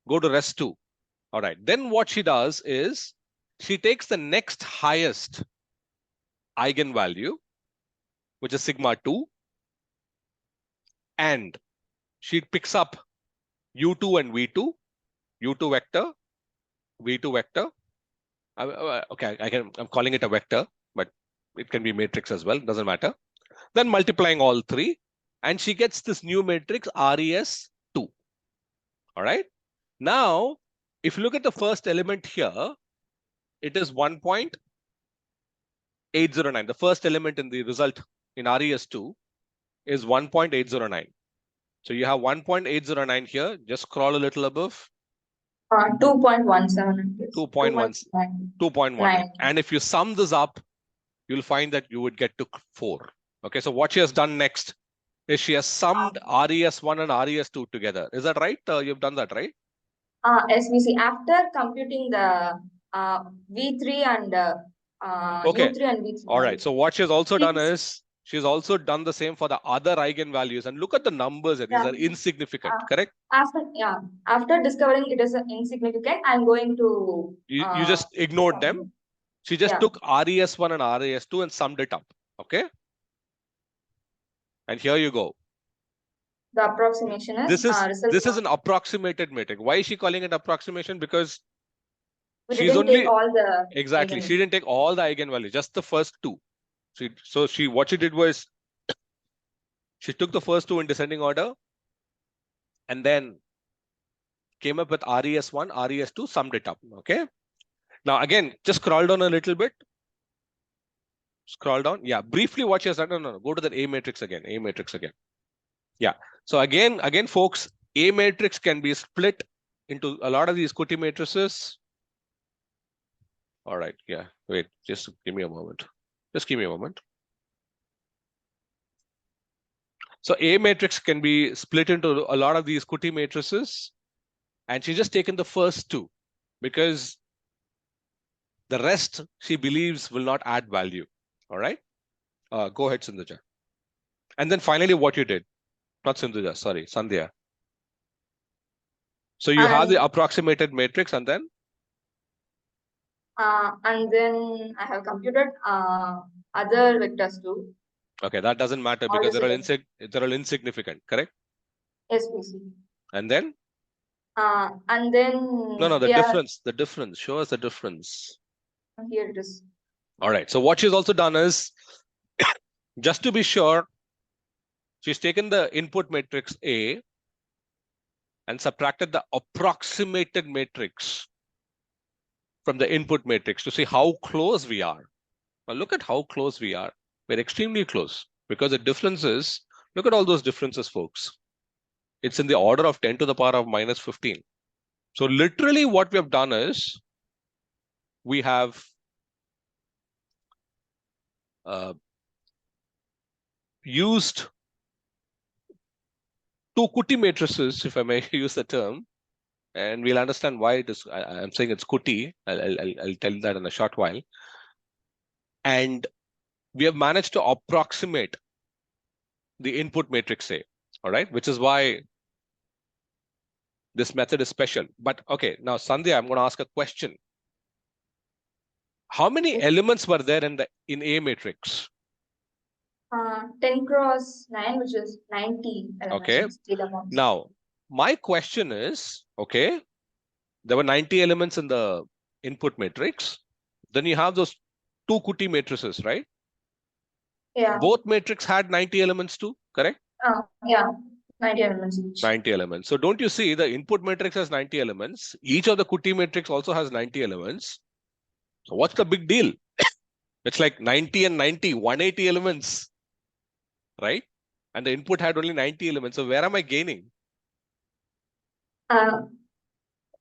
Go to rest 2. All right. Then what she does is she takes the next highest eigenvalue, which is sigma 2, and she picks up U2 and V2, U2 vector, V2 vector. Okay, I'm calling it a vector, but it can be matrix as well, doesn't matter. Then multiplying all three, and she gets this new matrix RES2. All right. Now, if you look at the first element here, it is 1.809. The first element in the result in RES2 is 1.809. So you have 1.809 here. Just scroll a little above. 2.17. 2.1. And if you sum this up, you'll find that you would get to 4. Okay, so what she has done next is she has summed RES1 and RES2 together. Is that right? You've done that, right? As we see, after computing the V3 and Okay. U3 and V3. All right. So what she has also done is she's also done the same for the other eigenvalues. And look at the numbers. These are insignificant, correct? After discovering it is insignificant, I'm going to... You just ignored them. She just took RES1 and RES2 and summed it up. Okay. And here you go. The approximation is... This is an approximated matrix. Why is she calling it approximation? Because she's only... Take all the exactly. She didn't take all the eigenvalues, just the first 2. What she did was she took the first 2 in descending order and then came up with RES1, RES2, summed it up. Okay. Now, again, just scroll down a little bit. Scroll down. Yeah. Briefly, what she has done. No. Go to the A matrix again. A matrix again. Yeah. So again, folks, A matrix can be split into a lot of these Kuti matrices. All right. Yeah. Wait, just give me a moment. Just give me a moment. So A matrix can be split into a lot of these Kuti matrices. And she's just taken the first 2 because the rest she believes will not add value. All right. Go ahead, Sindhuja. And then finally, what you did. Not Sindhuja, sorry, Sandhya. So you have the And- approximated matrix, and then and then I have computed other vectors too. okay, that doesn't matter All because the they're all insignificant, correct? SPC. And then And then no, we are the difference. Show us the difference. here it is. All right. So what she's also done is, just to be sure, she's taken the input matrix A and subtracted the approximated matrix from the input matrix to see how close we are. Now look at how close we are. We're extremely close because the difference is, look at all those differences, folks. It's in the order of 10 to the power of minus 15. So literally what we have done is we have used two Kuti matrices, if I may use the term, and we'll understand why it is. I'm saying it's Kuti. I'll tell you that in a short while. And we have managed to approximate the input matrix A, all right, which is why this method is special. But okay, now Sandhya, I'm going to ask a question. How many elements were there in A matrix? 10 cross 9, which is 90 Okay. elements, data points. Now, my question is, okay, there were 90 elements in the input matrix. Then you have those two Kuti matrices, right? Yeah. Both matrix had 90 elements too, correct? Yeah. 90 elements each. 90 elements. So don't you see the input matrix has 90 elements. Each of the Kuti matrix also has 90 elements. So what's the big deal? It's like 90 and 90, 180 elements, right? And the input had only 90 elements. So where am I gaining? The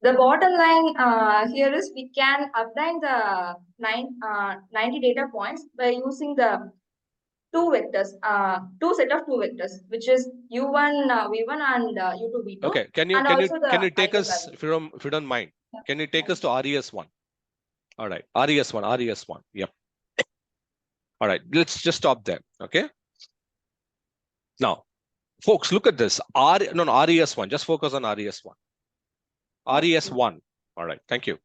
bottom line here is we can obtain the 90 data points by using the two vectors, two set of two vectors, which is U1 V1 and U2 V2. Okay, can you take us, if you don't mind, can you take us to RES1? All right, RES1. Yep. All right, let's just stop there. Okay. Now, folks, look at this. RES1. Just focus on RES1. RES1. All right, thank you.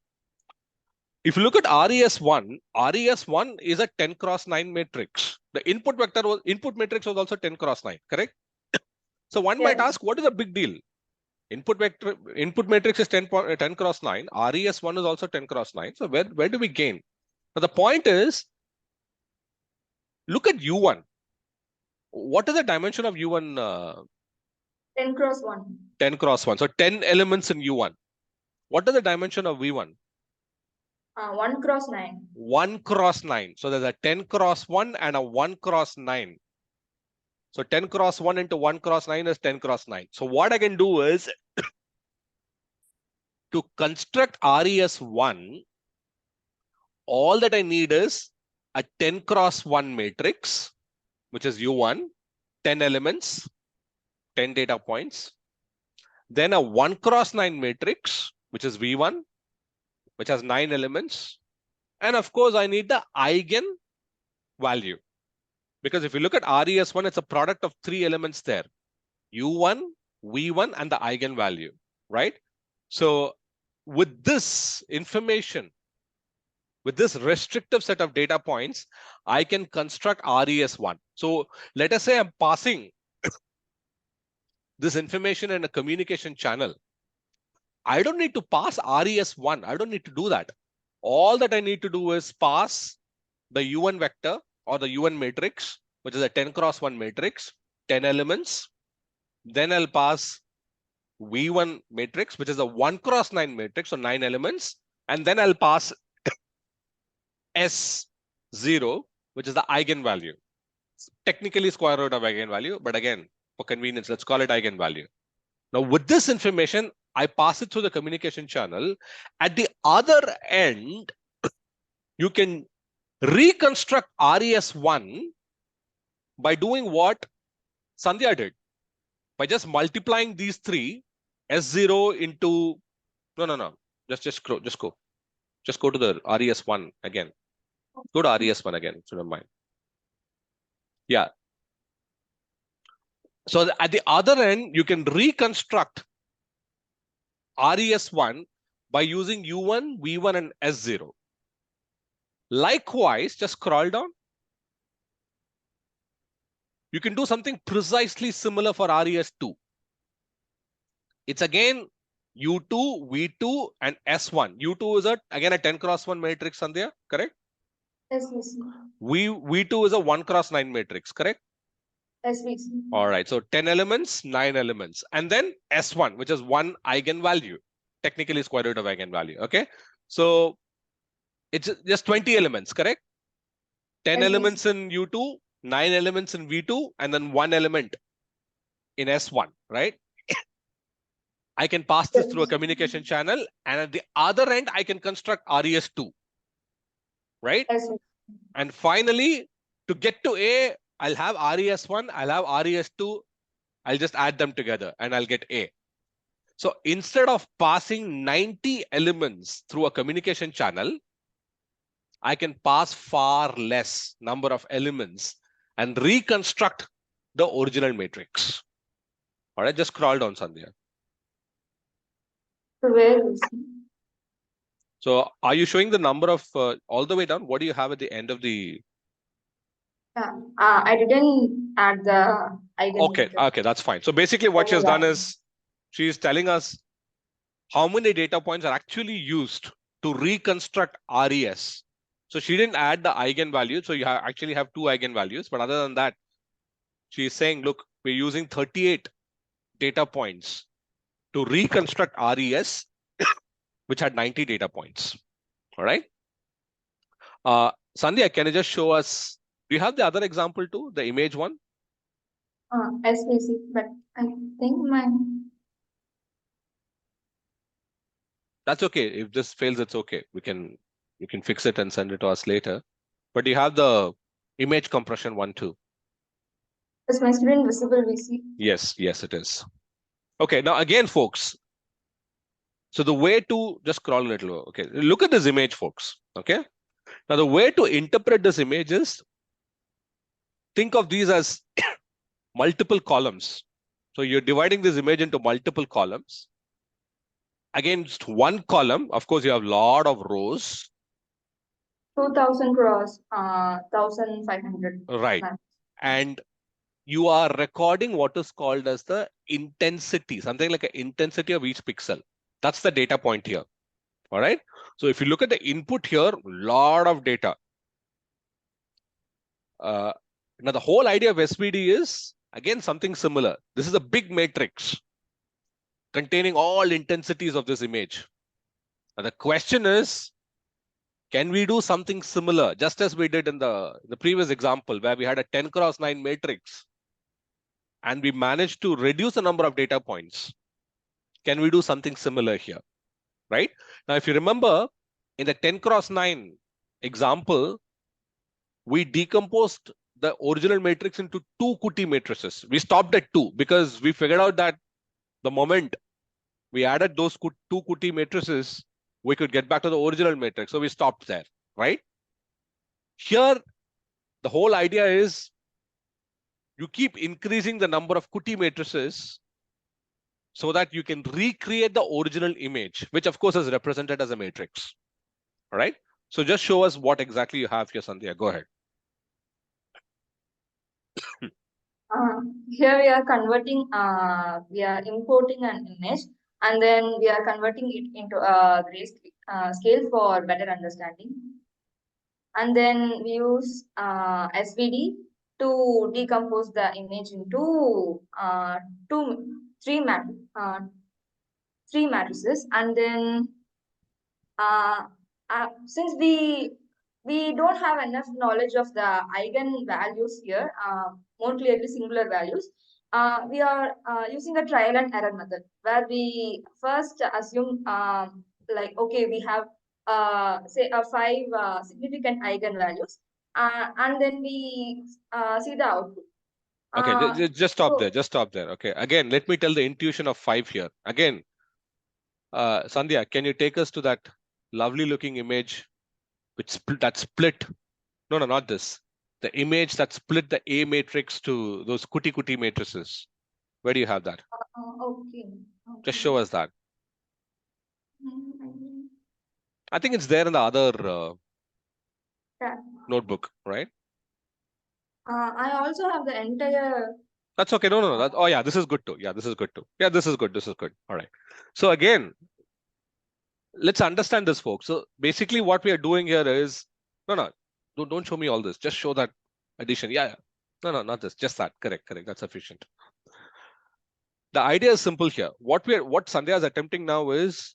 If you look at RES1 is a 10 cross 9 matrix. The input matrix was also 10 cross 9, correct? So one might ask, what is the big deal? Input matrix is 10 cross 9. RES1 is also 10 cross 9. So where do we gain? Now the point is, look at U1. What is the dimension of U1? 10 cross 1. 10 cross 1. So 10 elements in U1. What is the dimension of V1? 1 cross 9. 1 cross 9. So there's a 10 cross 1 and a 1 cross 9. So 10 cross 1 into 1 cross 9 is 10 cross 9. So what I can do is to construct RES1, all that I need is a 10 cross 1 matrix, which is U1, 10 elements, 10 data points. Then a 1 cross 9 matrix, which is V1, which has 9 elements. And of course, I need the eigen value. Because if you look at RES1, it's a product of 3 elements there. U1, V1, and the eigenvalue, right? So with this information, with this restrictive set of data points, I can construct RES1. So let us say I'm passing this information in a communication channel. I don't need to pass RES1. I don't need to do that. All that I need to do is pass the U1 vector or the U1 matrix, which is a 10 cross 1 matrix, 10 elements. Then I'll pass V1 matrix, which is a 1 cross 9 matrix, so 9 elements. And then I'll pass S0, which is the eigenvalue. Technically square root of eigenvalue, but again, for convenience, let's call it eigenvalue. Now, with this information, I pass it through the communication channel. At the other end, you can reconstruct RES1 by doing what Sandhya did. By just multiplying these three, S0 into, no. Just go to the RES1 again. Go to RES1 again, if you don't mind. Yeah. So at the other end, you can reconstruct RES1 by using U1, V1, and S0. Likewise, just scroll down. You can do something precisely similar for RES2. It's again U2, V2, and S1. U2 is again a 10 cross 1 matrix, Sandhya, correct? Yes, VC. V2 is a 1 cross 9 matrix, correct? Yes, VC. All right, so 10 elements, 9 elements. And then S1, which is one eigenvalue, technically square root of eigenvalue, okay? So it's just 20 elements, correct? 10 Yes, elements in U2, 9 elements in V2, and then 1 element in S1, right? I can pass this through a communication channel, and at the other end, I can construct RES2, right? Yes, And finally, to get to A, I'll have RES1, I'll have RES2, I'll just add them together and I'll get A. So instead of passing 90 elements through a communication channel, I can pass far less number of elements and reconstruct the original matrix. All right, just scroll down, Sandhya. so where VC? So are you showing the number of all the way down? What do you have at the end of the? I didn't add the Okay, okay, that's fine. So basically what she has done is she is telling us how many data points are actually used to reconstruct RES. So she didn't add the eigenvalue. So you actually have 2 eigenvalues. But other than that, she is saying, look, we're using 38 data points to reconstruct RES, which had 90 data points. All right. Sandhya, can you just show us, do you have the other example too, the image one? Yes, VC, but I think That's okay. If this fails, it's okay. You can fix it and send it to us later. But you have the image compression one too. is my screen visible, VC? Yes, yes, it is. Okay, now again, folks. So the way to just scroll a little, okay, look at this image, folks. Okay. Now the way to interpret this image is think of these as multiple columns. So you're dividing this image into multiple columns. Against one column, of course, you have a lot of rows. 2000 cross 1500. Right. And you are recording what is called as the intensity, something like an intensity of each pixel. That's the data point here. All right. So if you look at the input here, a lot of data. Now the whole idea of SVD is again something similar. This is a big matrix containing all intensities of this image. Now the question is, can we do something similar, just as we did in the previous example, where we had a 10 cross 9 matrix and we managed to reduce the number of data points? Can we do something similar here? Right? Now, if you remember, in the 10 cross 9 example, we decomposed the original matrix into 2 Kuti matrices. We stopped at 2 because we figured out that the moment we added those 2 Kuti matrices, we could get back to the original matrix. So we stopped there, right? Here, the whole idea is you keep increasing the number of Kuti matrices so that you can recreate the original image, which of course is represented as a matrix. All right. So just show us what exactly you have here, Sandhya. Go ahead. Here we are converting, we are importing an image and then we are converting it into a grayscale for better understanding. And then we use SVD to decompose the image into three matrices. And then since we don't have enough knowledge of the eigen values here, more clearly singular values, we are using a trial and error method where we first assume like, okay, we have say 5 significant eigenvalues, and then we see the output. Okay, just stop there. Just stop there. Okay. Again, let me tell the intuition of 5 here. Again, Sandhya, can you take us to that lovely looking image which that split? No, not this. The image that split the A matrix to those Kuti matrices. Where do you have that? Okay. Just show us that. I think it's there in the other Yeah. notebook, right? I also have the entire. That's okay. No. Oh yeah, this is good too. Yeah, this is good too. Yeah, this is good. This is good. All right. So again, let's understand this, folks. So basically what we are doing here is, no, don't show me all this. Just show that addition. Yeah. No, not this. Just that. Correct. That's sufficient. The idea is simple here. What Sandhya is attempting now is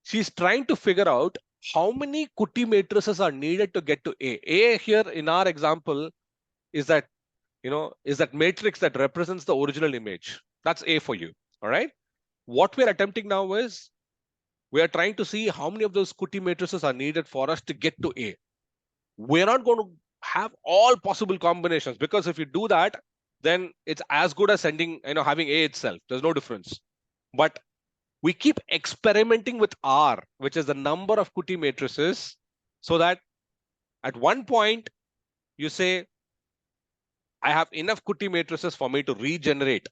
she's trying to figure out how many Kuti matrices are needed to get to A. A here in our example is that, is that matrix that represents the original image. That's A for you. All right. What we're attempting now is we are trying to see how many of those Kuti matrices are needed for us to get to A. We're not going to have all possible combinations, because if you do that, then it's as good as having A itself. There's no difference. But we keep experimenting with R, which is the number of Kuti matrices, so that at one point you say, I have enough Kuti matrices for me to regenerate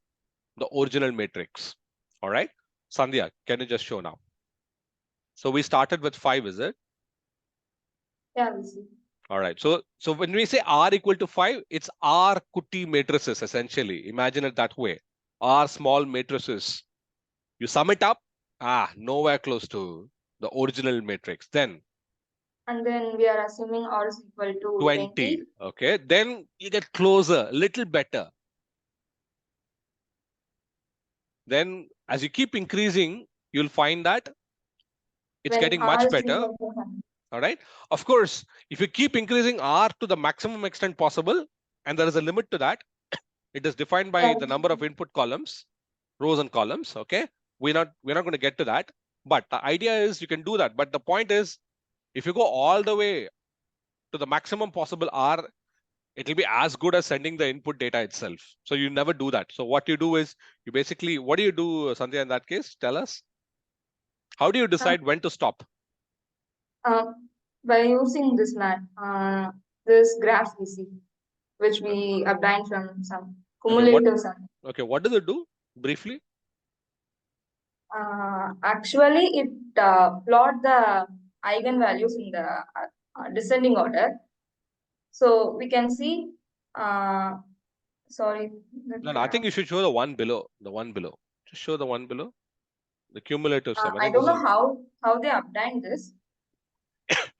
the original matrix. All right. Sandhya, can you just show now? So we started with 5, is it? Yeah, we see. All right. So when we say R equal to 5, it's R Kuti matrices, essentially. Imagine it that way. R small matrices. You sum it up, nowhere close to the original matrix. Then And then we are assuming R is equal to 20. Okay. Then you get closer, a little better. Then as you keep increasing, you'll find that it's When getting R much is better. equal to 100. All right. Of course, if you keep increasing R to the maximum extent possible, and there is a limit to that, it is defined by the number of input columns, rows and columns. Okay. We're not going to get to that. But the idea is you can do that. But the point is, if you go all the way to the maximum possible R, it will be as good as sending the input data itself. So you never do that. So what you do is you basically, what do you do, Sandhya, in that case? Tell us. How do you decide when to stop? By using this this graph we see, which we obtained from some cumulative sum. Okay, what does it do briefly? Actually, it plot the eigenvalues in the descending order. So we can see, sorry. No, I think you should show the one below. The one below. Just show the one below. The cumulative sum. I don't know how they obtained this.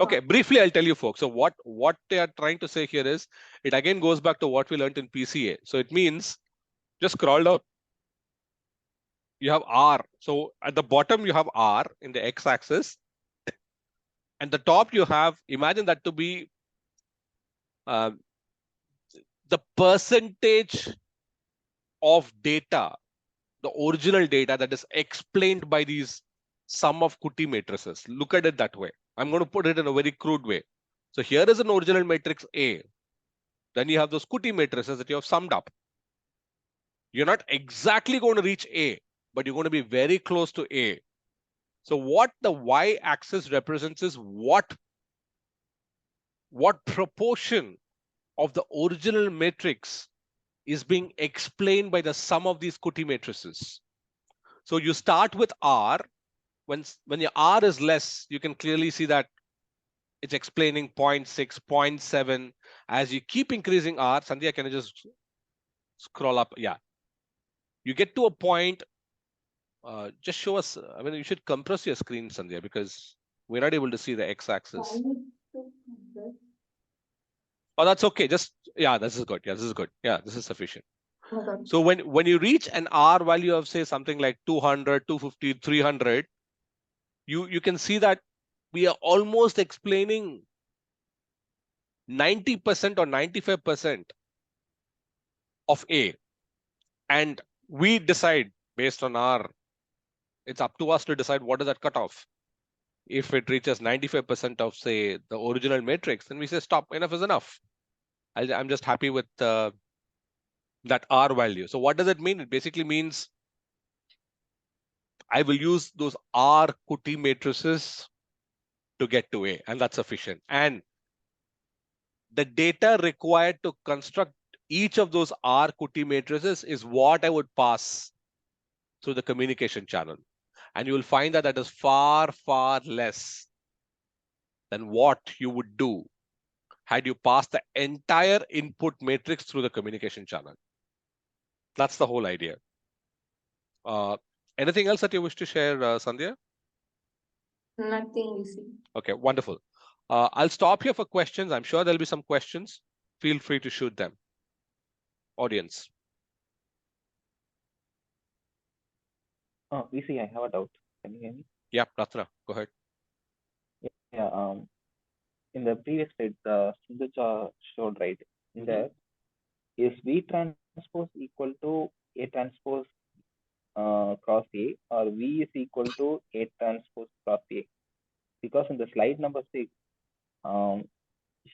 Okay, briefly, I'll tell you, folks. So what they are trying to say here is, it again goes back to what we learned in PCA. So it means, just scroll down. You have R. So at the bottom, you have R in the x-axis. And the top, you have, imagine that to be the percentage of data, the original data that is explained by these sum of Kuti matrices. Look at it that way. I'm going to put it in a very crude way. So here is an original matrix A. Then you have those Kuti matrices that you have summed up. You're not exactly going to reach A, but you're going to be very close to A. So what the y-axis represents is what proportion of the original matrix is being explained by the sum of these Kuti matrices. So you start with R. When your R is less, you can clearly see that it's explaining 0.6, 0.7. As you keep increasing R, Sandhya, can you just scroll up? Yeah. You get to a point, just show us, I mean, you should compress your screen, Sandhya, because we're not able to see the x-axis. Oh, that's okay. Just, yeah, this is good. Yeah, this is good. Yeah, this is sufficient. Okay. So when you reach an R value of, say, something like 200, 250, 300, you can see that we are almost explaining 90% or 95% of A. And we decide based on it's up to us to decide what is that cutoff. If it reaches 95% of, say, the original matrix, then we say, stop, enough is enough. I'm just happy with that R value. So what does it mean? It basically means I will use those R Kuti matrices to get to A, and that's sufficient. And the data required to construct each of those R Kuti matrices is what I would pass through the communication channel. And you will find that that is far, far less than what you would do had you passed the entire input matrix through the communication channel. That's the whole idea. Anything else that you wish to share, Sandhya? Nothing, VC. Okay, wonderful. I'll stop here for questions. I'm sure there'll be some questions. Feel free to shoot them. Audience. VC, I have a doubt. Can you hear me? Yeah, Ratna, go ahead. Yeah. In the previous slide, Sindhuja showed, right? In there, is V transpose equal to A transpose cross A, or V is equal to A transpose cross A? Because in the slide number 6,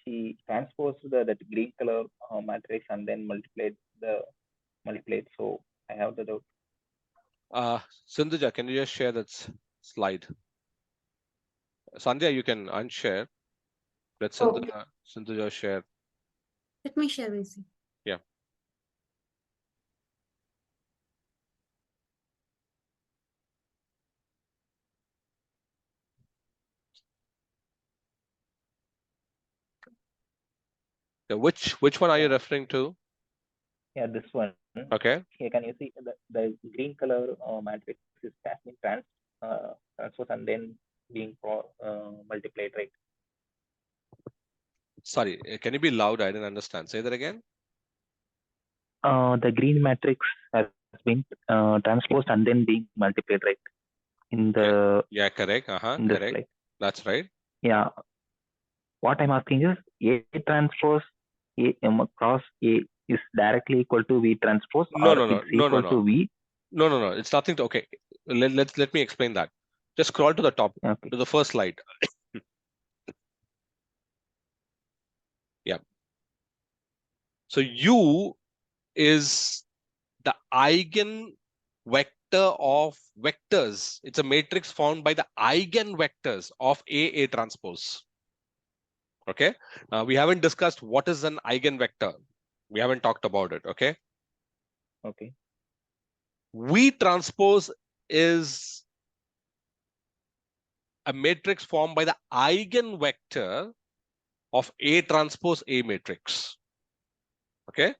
she transposed that green color matrix and then multiplied. So I have the doubt. Sindhuja, can you just share that slide? Sandhya, you can unshare. Let Sindhuja share. Let me share VC. Yeah. Which one are you referring to? Yeah, this one. Okay. Here, can you see the green color matrix is being transposed and then being multiplied, right? Sorry, can you be loud? I didn't understand. Say that again. The green matrix has been transposed and then being multiplied, right? In the Yeah, correct. in the Correct. slide. That's right. Yeah. What I'm asking is A transpose A cross A is directly equal to V transpose, or it's equal to V? No. It's nothing to. Okay, let me explain that. Just scroll to the top, to the first slide. Yeah. So U is the eigenvector of vectors. It's a matrix found by the eigenvectors of A transpose. Okay. We haven't discussed what is an eigenvector. We haven't talked about it. Okay. Okay. V transpose is a matrix formed by the eigenvector of A transpose A matrix. Okay.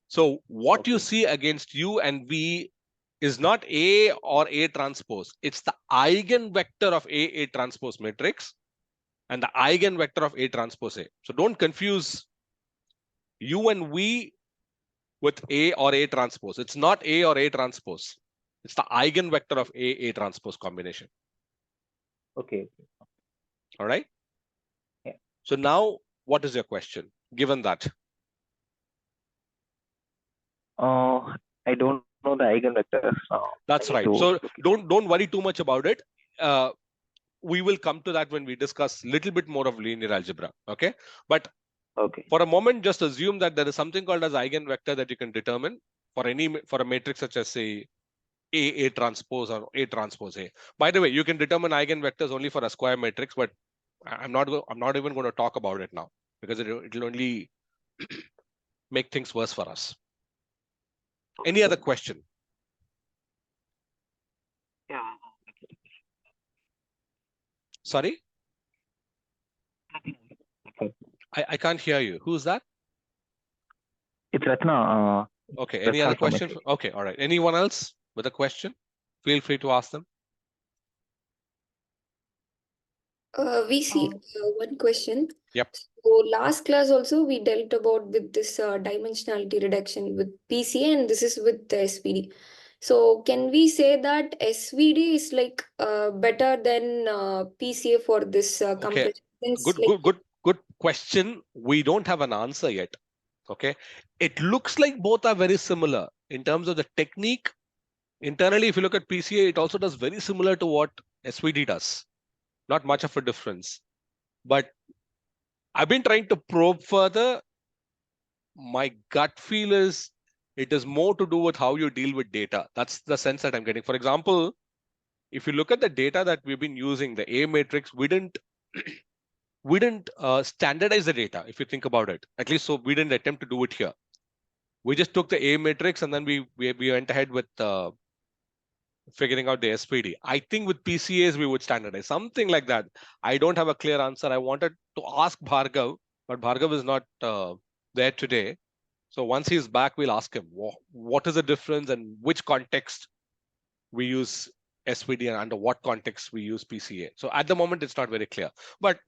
So what you see against U and V is not A or A transpose. It's the eigenvector of A transpose matrix and the eigenvector of A transpose A. So don't confuse U and V with A or A transpose. It's not A or A transpose. It's the eigenvector of A transpose combination. Okay. All right. Yeah. So now, what is your question? Given that. I don't know the eigenvectors. That's right. So don't worry too much about it. We will come to that when we discuss a little bit more of linear algebra. Okay. But for a moment, just assume that there is something called as eigenvector that you can determine for a matrix such as, say, A transpose or A transpose A. By the way, you can determine eigenvectors only for a square matrix, but I'm not even going to talk about it now because it'll only make things worse for us. Any other question? Yeah. Sorry? I can't hear you. Who's that? It's Ratna. Okay. Any other questions? Okay. All right. Anyone else with a question? Feel free to ask them. VC, one question. Yep. So last class also we dealt about with this dimensionality reduction with PCA, and this is with the SVD. So can we say that SVD is like better than PCA for this Okay. compression? Good question. We don't have an answer yet. Okay. It looks like both are very similar in terms of the technique. Internally, if you look at PCA, it also does very similar to what SVD does. Not much of a difference. But I've been trying to probe further. My gut feel is it is more to do with how you deal with data. That's the sense that I'm getting. For example, if you look at the data that we've been using, the A matrix, we didn't standardize the data, if you think about it. At least so we didn't attempt to do it here. We just took the A matrix and then we went ahead with figuring out the SPD. I think with PCAs, we would standardize something like that. I don't have a clear answer. I wanted to ask Bhargav, but Bhargav is not there today. So once he's back, we'll ask him what is the difference and which context we use SPD and under what context we use PCA. So at the moment, it's not very clear. But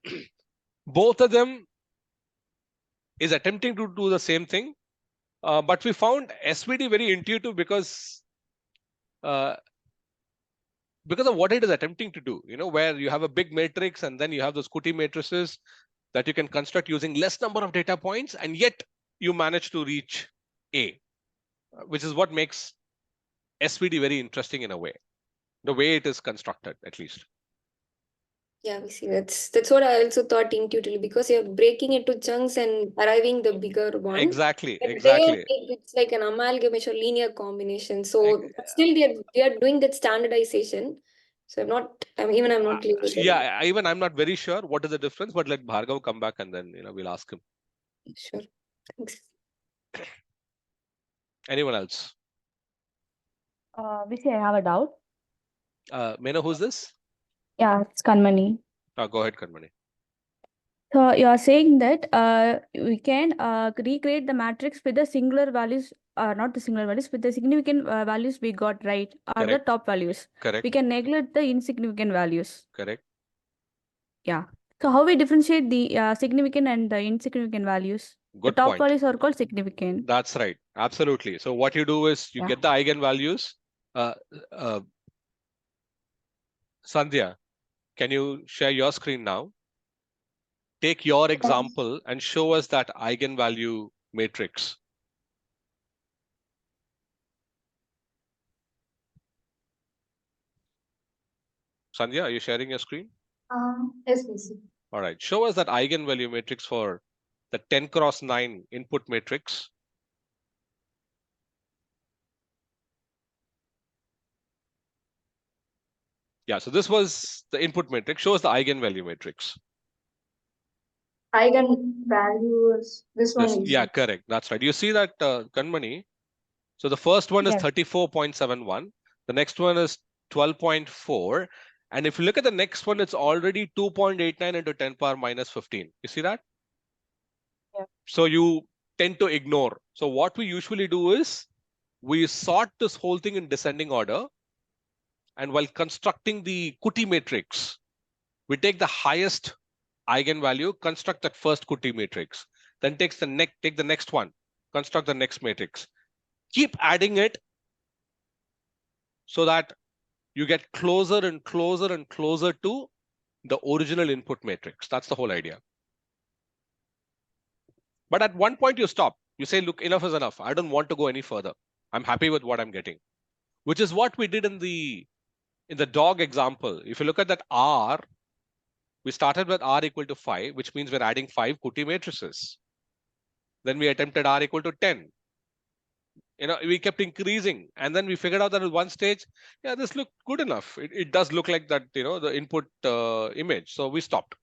both of them is attempting to do the same thing. But we found SVD very intuitive because of what it is attempting to do, where you have a big matrix and then you have those Kuti matrices that you can construct using less number of data points, and yet you manage to reach A, which is what makes SVD very interesting in a way, the way it is constructed, at least. Yeah, we see that's what I also thought intuitively, because you're breaking into chunks and arriving the bigger one. Exactly, But exactly. it's like an amalgamation, linear combination. So still they are doing that standardization. So I'm not clear with it. Yeah, even I'm not very sure what is the difference, but let Bhargav come back and then we'll ask him. Sure. Thanks. Anyone else? Visi, I have a doubt. May I know who's this? Yeah, it's Kanmani. Go ahead, Kanmani. So you are saying that we can recreate the matrix with the singular values, not the singular values, with the significant values we got, right? Or Correct. the top values. Correct. We can neglect the insignificant values. Correct. Yeah. So how we differentiate the significant and the insignificant values? Good the top point. values are called significant. That's right. Absolutely. So what you do is you get the eigenvalues. Sandhya, can you share your screen now? Take your example and show us that eigenvalue matrix. Sandhya, are you sharing your screen? Yes, Visi. All right. Show us that eigenvalue matrix for the 10 cross 9 input matrix. Yeah, so this was the input matrix. Show us the eigenvalue matrix. Eigenvalues, this one is. Yeah, correct. That's right. You see that, Kanmani? So the first one is 34.71. The next one is 12.4. And if you look at the next one, it's already 2.89 into 10 power minus 15. You see that? Yeah. So you tend to ignore. So what we usually do is we sort this whole thing in descending order. And while constructing the Kuti matrix, we take the highest eigenvalue, construct that first Kuti matrix, then take the next one, construct the next matrix. Keep adding it so that you get closer and closer and closer to the original input matrix. That's the whole idea. But at one point you stop. You say, look, enough is enough. I don't want to go any further. I'm happy with what I'm getting, which is what we did in the dog example. If you look at that R, we started with R equal to 5, which means we're adding 5 Kuti matrices. Then we attempted R equal to 10. We kept increasing, and then we figured out that at one stage, yeah, this looked good enough. It does look like that, the input image. So we stopped.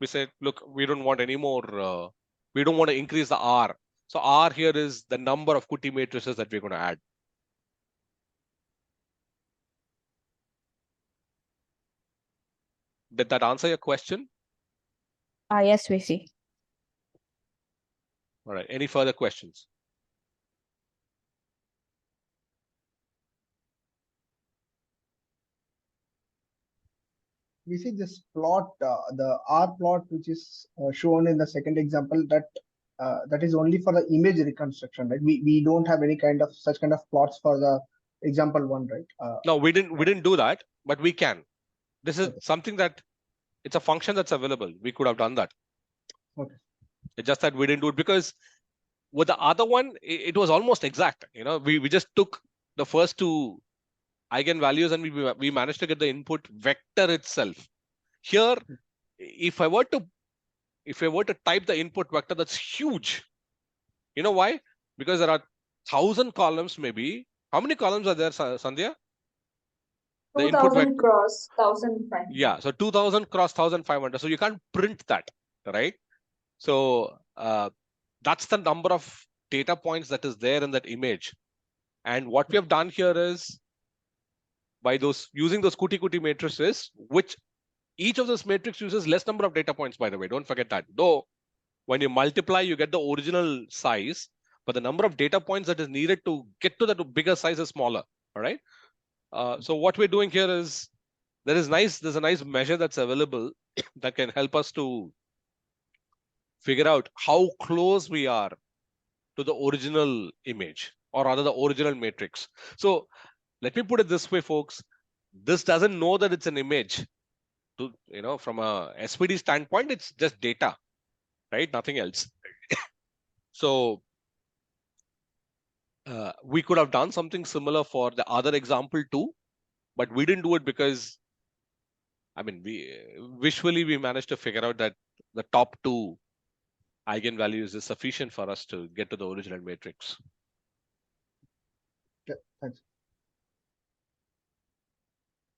We said, look, we don't want any more. We don't want to increase the R. So R here is the number of Kuti matrices that we're going to add. Did that answer your question? Yes, we see. All right. Any further questions? We see this plot, the R plot, which is shown in the second example, that is only for the image reconstruction, right? We don't have any such kind of plots for the example one, right? No, we didn't do that, but we can. This is something that it's a function that's available. We could have done that. Okay. It's just that we didn't do it because with the other one, it was almost exact. We just took the first two eigenvalues and we managed to get the input vector itself. Here, if I were to type the input vector, that's huge. You know why? Because there are 1,000 columns, maybe. How many columns are there, Sandhya? 2000 cross 1500. Yeah, so 2000 cross 1500. So you can't print that, right? So that's the number of data points that is there in that image. And what we have done here is by using those kuti matrices, which each of those matrix uses less number of data points, by the way. Don't forget that. Though when you multiply, you get the original size, but the number of data points that is needed to get to that bigger size is smaller. All right. So what we're doing here is there's a nice measure that's available that can help us to figure out how close we are to the original image, or rather the original matrix. So let me put it this way, folks. This doesn't know that it's an image. From a SPD standpoint, it's just data, right? Nothing else. So we could have done something similar for the other example too, but we didn't do it because, we visually we managed to figure out that the top two eigenvalues is sufficient for us to get to the original matrix. Yeah, thanks.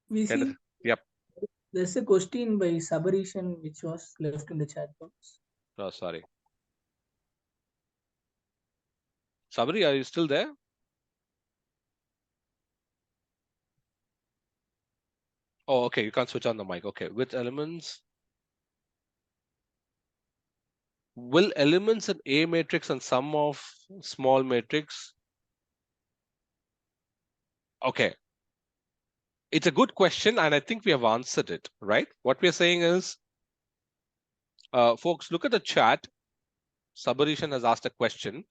We see. Yep. There's a question by Sabarishan which was left in the chat box. Oh, sorry. Sabri, are you still there? Oh, okay. You can't switch on the mic. Okay. With elements, will elements in A matrix and sum of small matrix? Okay. It's a good question, and I think we have answered it, right? What we're saying is, folks, look at the chat. Sabarishan has asked a question.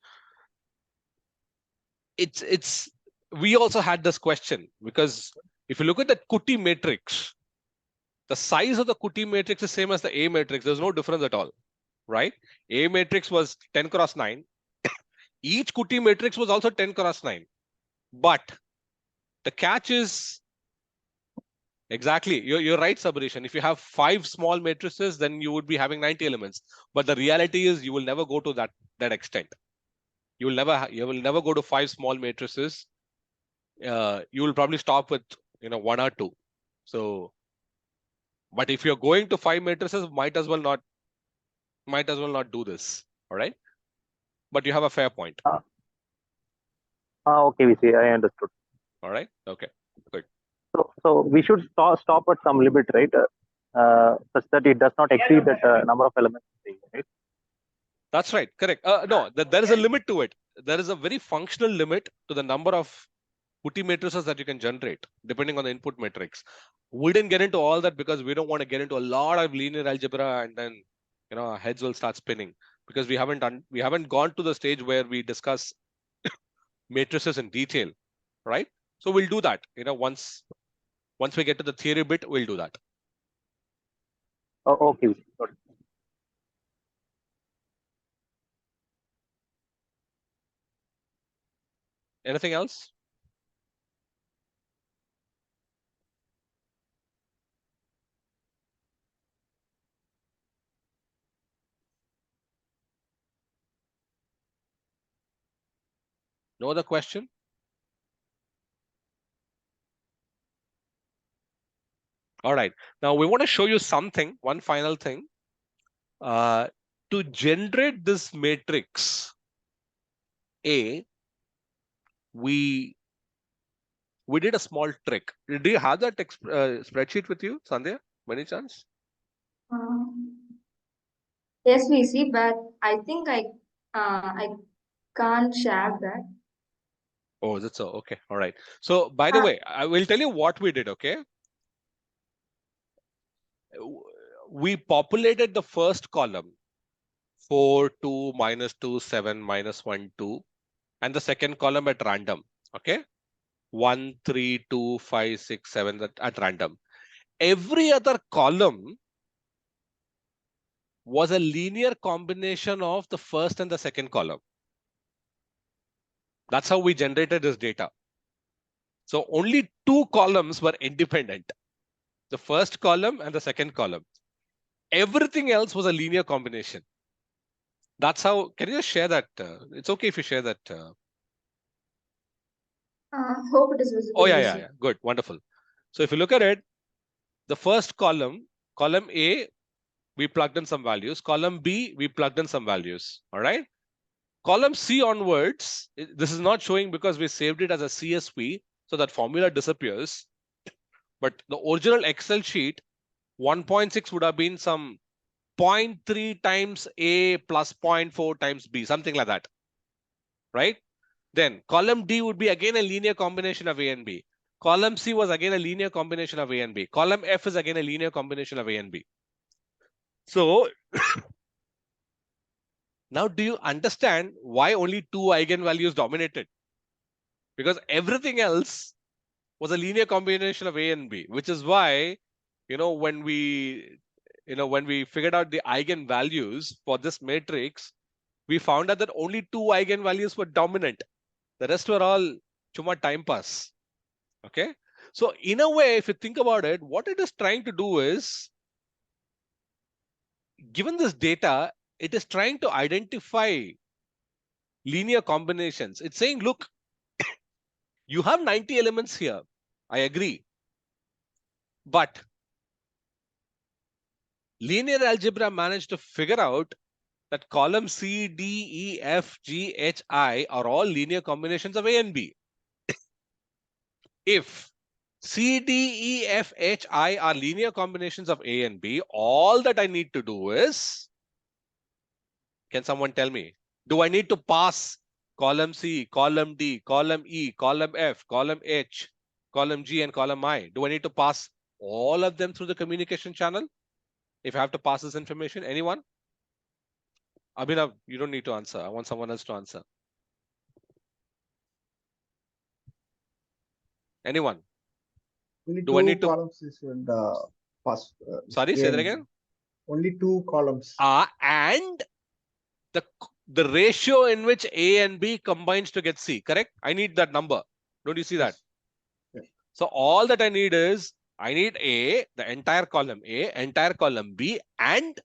We also had this question because if you look at the kuti matrix, the size of the kuti matrix is same as the A matrix. There's no difference at all, right? A matrix was 10 cross 9. Each kuti matrix was also 10 cross 9. But the catch is, exactly, you're right, Sabarishan. If you have 5 small matrices, then you would be having 90 elements. But the reality is you will never go to that extent. You will never go to 5 small matrices. You will probably stop with 1 or 2. So, but if you're going to 5 matrices, might as well not do this. All right. But you have a fair point. Okay, we see. I understood. All right. Okay. Good. So we should stop at some limit, right? Such that it does not exceed that number of elements, right? That's right. Correct. No, there is a limit to it. There is a very functional limit to the number of kuti matrices that you can generate, depending on the input matrix. We didn't get into all that because we don't want to get into a lot of linear algebra and then our heads will start spinning, because we haven't gone to the stage where we discuss matrices in detail, right? So we'll do that. Once we get to the theory bit, we'll do that. Oh, okay. Got it. Anything else? No other question? All right. Now we want to show you something, one final thing. To generate this matrix A, we did a small trick. Do you have that spreadsheet with you, Sandhya, by any chance? Yes, we see, but I think I can't share that. Oh, is it so? Okay. All right. So by the way, I will tell you what we did. Okay. We populated the first column 4, 2, -2, 7, -1, 2, and the second column at random. Okay. 1, 3, 2, 5, 6, 7 at random. Every other column was a linear combination of the first and the second column. That's how we generated this data. So only 2 columns were independent, the first column and the second column. Everything else was a linear combination. That's how. Can you just share that? It's okay if you share that. Hope it is visible. Oh, yeah. Good. Wonderful. So if you look at it, the first column A, we plugged in some values. Column B, we plugged in some values. All right. Column C onwards, this is not showing because we saved it as a CSV, so that formula disappears. But the original Excel sheet, 1.6 would have been some 0.3 times A plus 0.4 times B, something like that, right? Then column D would be again a linear combination of A and B. Column C was again a linear combination of A and B. Column F is again a linear combination of A and B. So now do you understand why only 2 eigenvalues dominated? Because everything else was a linear combination of A and B, which is why, when we figured out the eigenvalues for this matrix, we found out that only 2 eigenvalues were dominant. The rest were all chuma time pass. Okay. So in a way, if you think about it, what it is trying to do is, given this data, it is trying to identify linear combinations. It's saying, look, you have 90 elements here. I agree. But linear algebra managed to figure out that column C, D, E, F, G, H, I are all linear combinations of A and B. If C, D, E, F, H, I are linear combinations of A and B, all that I need to do is, can someone tell me, do I need to pass column C, column D, column E, column F, column H, column G, and column I? Do I need to pass all of them through the communication channel? If I have to pass this information, anyone? Abhinav, you don't need to answer. I want someone else to answer. Anyone? Only Do I two need to columns should pass. Sorry, say that again. Only 2 columns. And the ratio in which A and B combines to get C, correct? I need that number. Don't you see that? Yes. So all that I need is, I need A, the entire column A, entire column B, and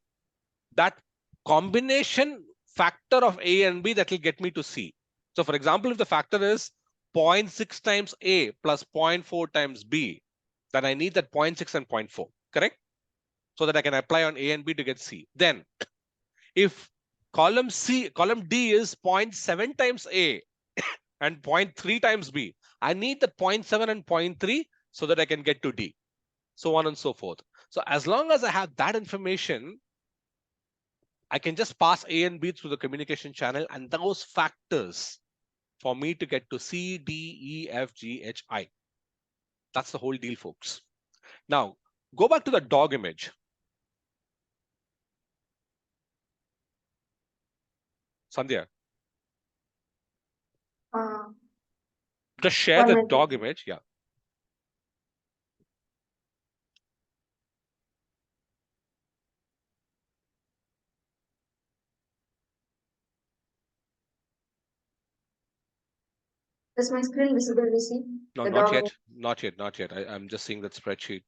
that combination factor of A and B that will get me to C. So for example, if the factor is 0.6 times A plus 0.4 times B, then I need that 0.6 and 0.4, correct? So that I can apply on A and B to get C. Then if column D is 0.7 times A and 0.3 times B, I need the 0.7 and 0.3 so that I can get to D, so on and so forth. So as long as I have that information, I can just pass A and B through the communication channel, and those factors for me to get to C, D, E, F, G, H, I. That's the whole deal, folks. Now, go back to the dog image. Sandhya. Just share the dog image. Yeah. Is my screen visible, Lucy? No, The not dog yet. Not yet. Not yet. I'm just seeing that spreadsheet.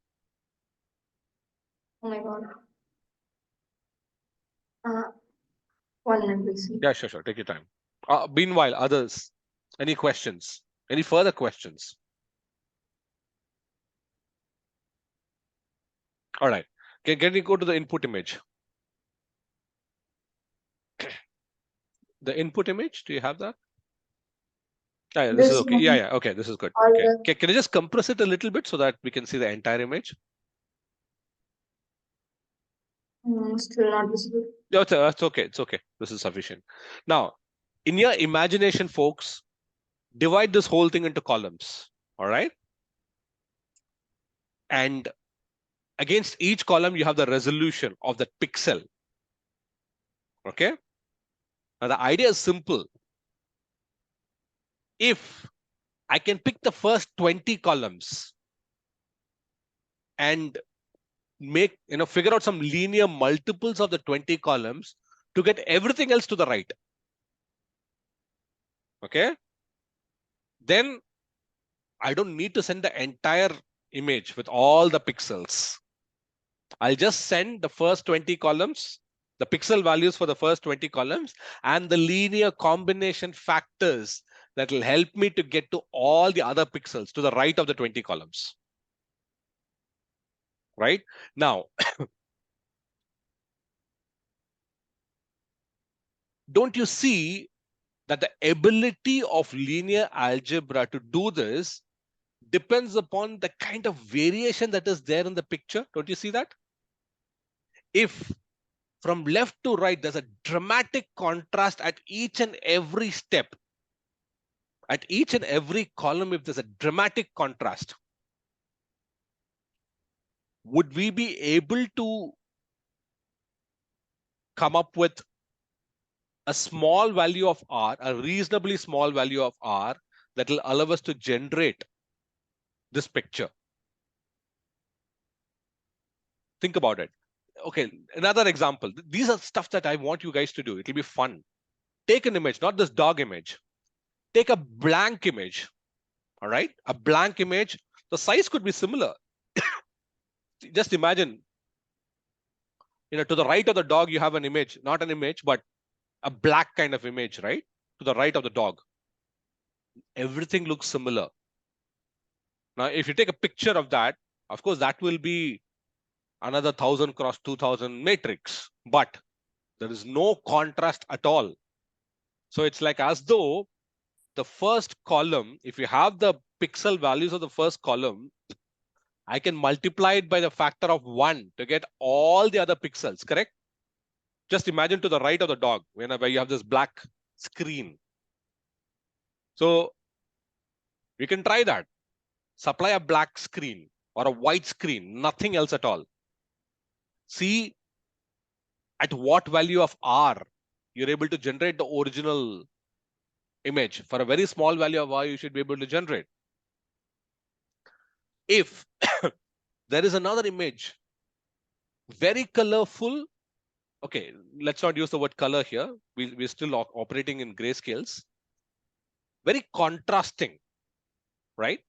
Oh my God. One minute, Lucy. Yeah, sure. Take your time. Meanwhile, others, any questions? Any further questions? All right. Can you go to the input image? The input image, do you have that? Yeah, this is okay. Yeah, okay, this is good. Okay. Can you just compress it a little bit so that we can see the entire image? Still not visible. Yeah, that's okay. It's okay. This is sufficient. Now, in your imagination, folks, divide this whole thing into columns. All right. And against each column, you have the resolution of that pixel. Okay. Now, the idea is simple. If I can pick the first 20 columns and figure out some linear multiples of the 20 columns to get everything else to the right. Okay. Then I don't need to send the entire image with all the pixels. I'll just send the first 20 columns, the pixel values for the first 20 columns, and the linear combination factors that will help me to get to all the other pixels to the right of the 20 columns. Right? Now, don't you see that the ability of linear algebra to do this depends upon the kind of variation that is there in the picture. Don't you see that? If from left to right, there's a dramatic contrast at each and every step, at each and every column, if there's a dramatic contrast, would we be able to come up with a small value of R, a reasonably small value of R, that will allow us to generate this picture? Think about it. Okay, another example. These are stuff that I want you guys to do. It'll be fun. Take an image, not this dog image. Take a blank image. All right, a blank image. The size could be similar. Just imagine, to the right of the dog, you have an image, not an image, but a black kind of image, right? To the right of the dog. Everything looks similar. Now, if you take a picture of that, of course, that will be another 1000 cross 2000 matrix, but there is no contrast at all. So it's like as though the first column, if you have the pixel values of the first column, I can multiply it by the factor of 1 to get all the other pixels, correct? Just imagine to the right of the dog, whenever you have this black screen. So we can try that. Supply a black screen or a white screen, nothing else at all. See at what value of R you're able to generate the original image. For a very small value of R, you should be able to generate. If there is another image, very colorful, okay, let's not use the word color here. We're still operating in grayscales. Very contrasting, right?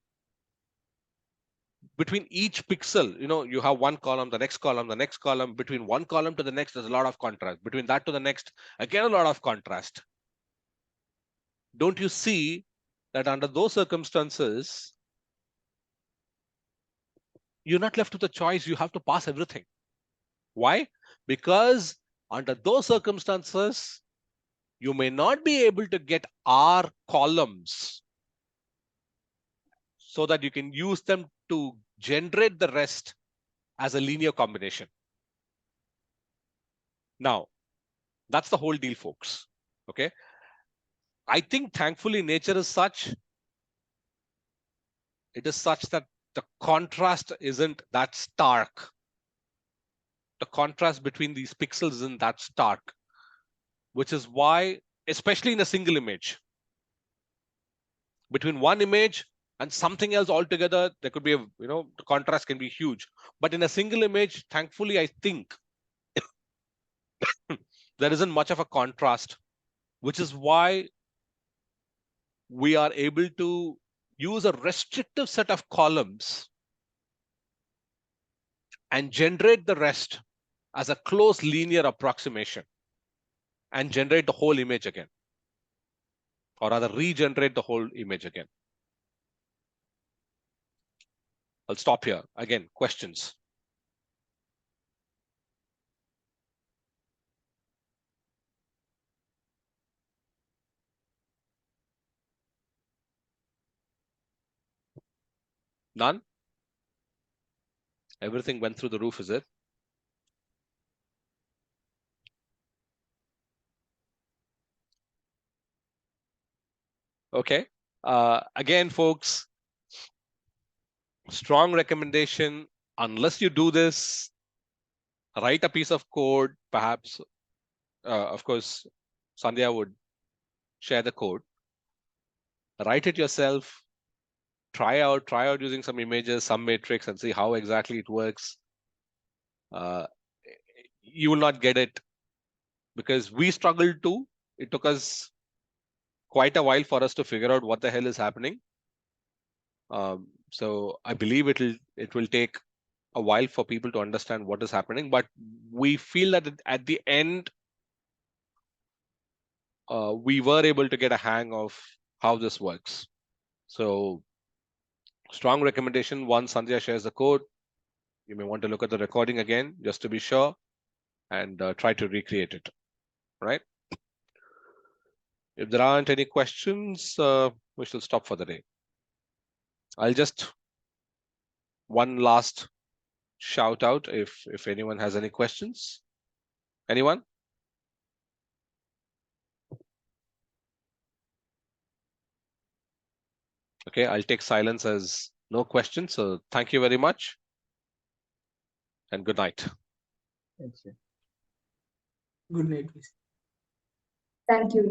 Between each pixel, you have one column, the next column, the next column. Between one column to the next, there's a lot of contrast. Between that to the next, again, a lot of contrast. Don't you see that under those circumstances, you're not left with a choice. You have to pass everything. Why? Because under those circumstances, you may not be able to get R columns so that you can use them to generate the rest as a linear combination. Now, that's the whole deal, folks. Okay. I think thankfully nature is such. It is such that the contrast isn't that stark. The contrast between these pixels isn't that stark, which is why, especially in a single image, between one image and something else altogether, there could be the contrast can be huge. But in a single image, thankfully, I think there isn't much of a contrast, which is why we are able to use a restrictive set of columns and generate the rest as a close linear approximation and generate the whole image again, or rather regenerate the whole image again. I'll stop here. Again, questions? None? Everything went through the roof, is it? Okay. Again, folks, strong recommendation, unless you do this, write a piece of code, perhaps, of course, Sandhya would share the code. Write it yourself, try out using some images, some matrix, and see how exactly it works. You will not get it because we struggled too. It took us quite a while for us to figure out what the hell is happening. So I believe it will take a while for people to understand what is happening, but we feel that at the end, we were able to get a hang of how this works. So strong recommendation, once Sandhya shares the code, you may want to look at the recording again, just to be sure, and try to recreate it, right? If there aren't any questions, we shall stop for the day. I'll just one last shout out if anyone has any questions. Anyone? Okay, I'll take silence as no questions. So thank you very much and good night. Thank you. Good night. Thank you.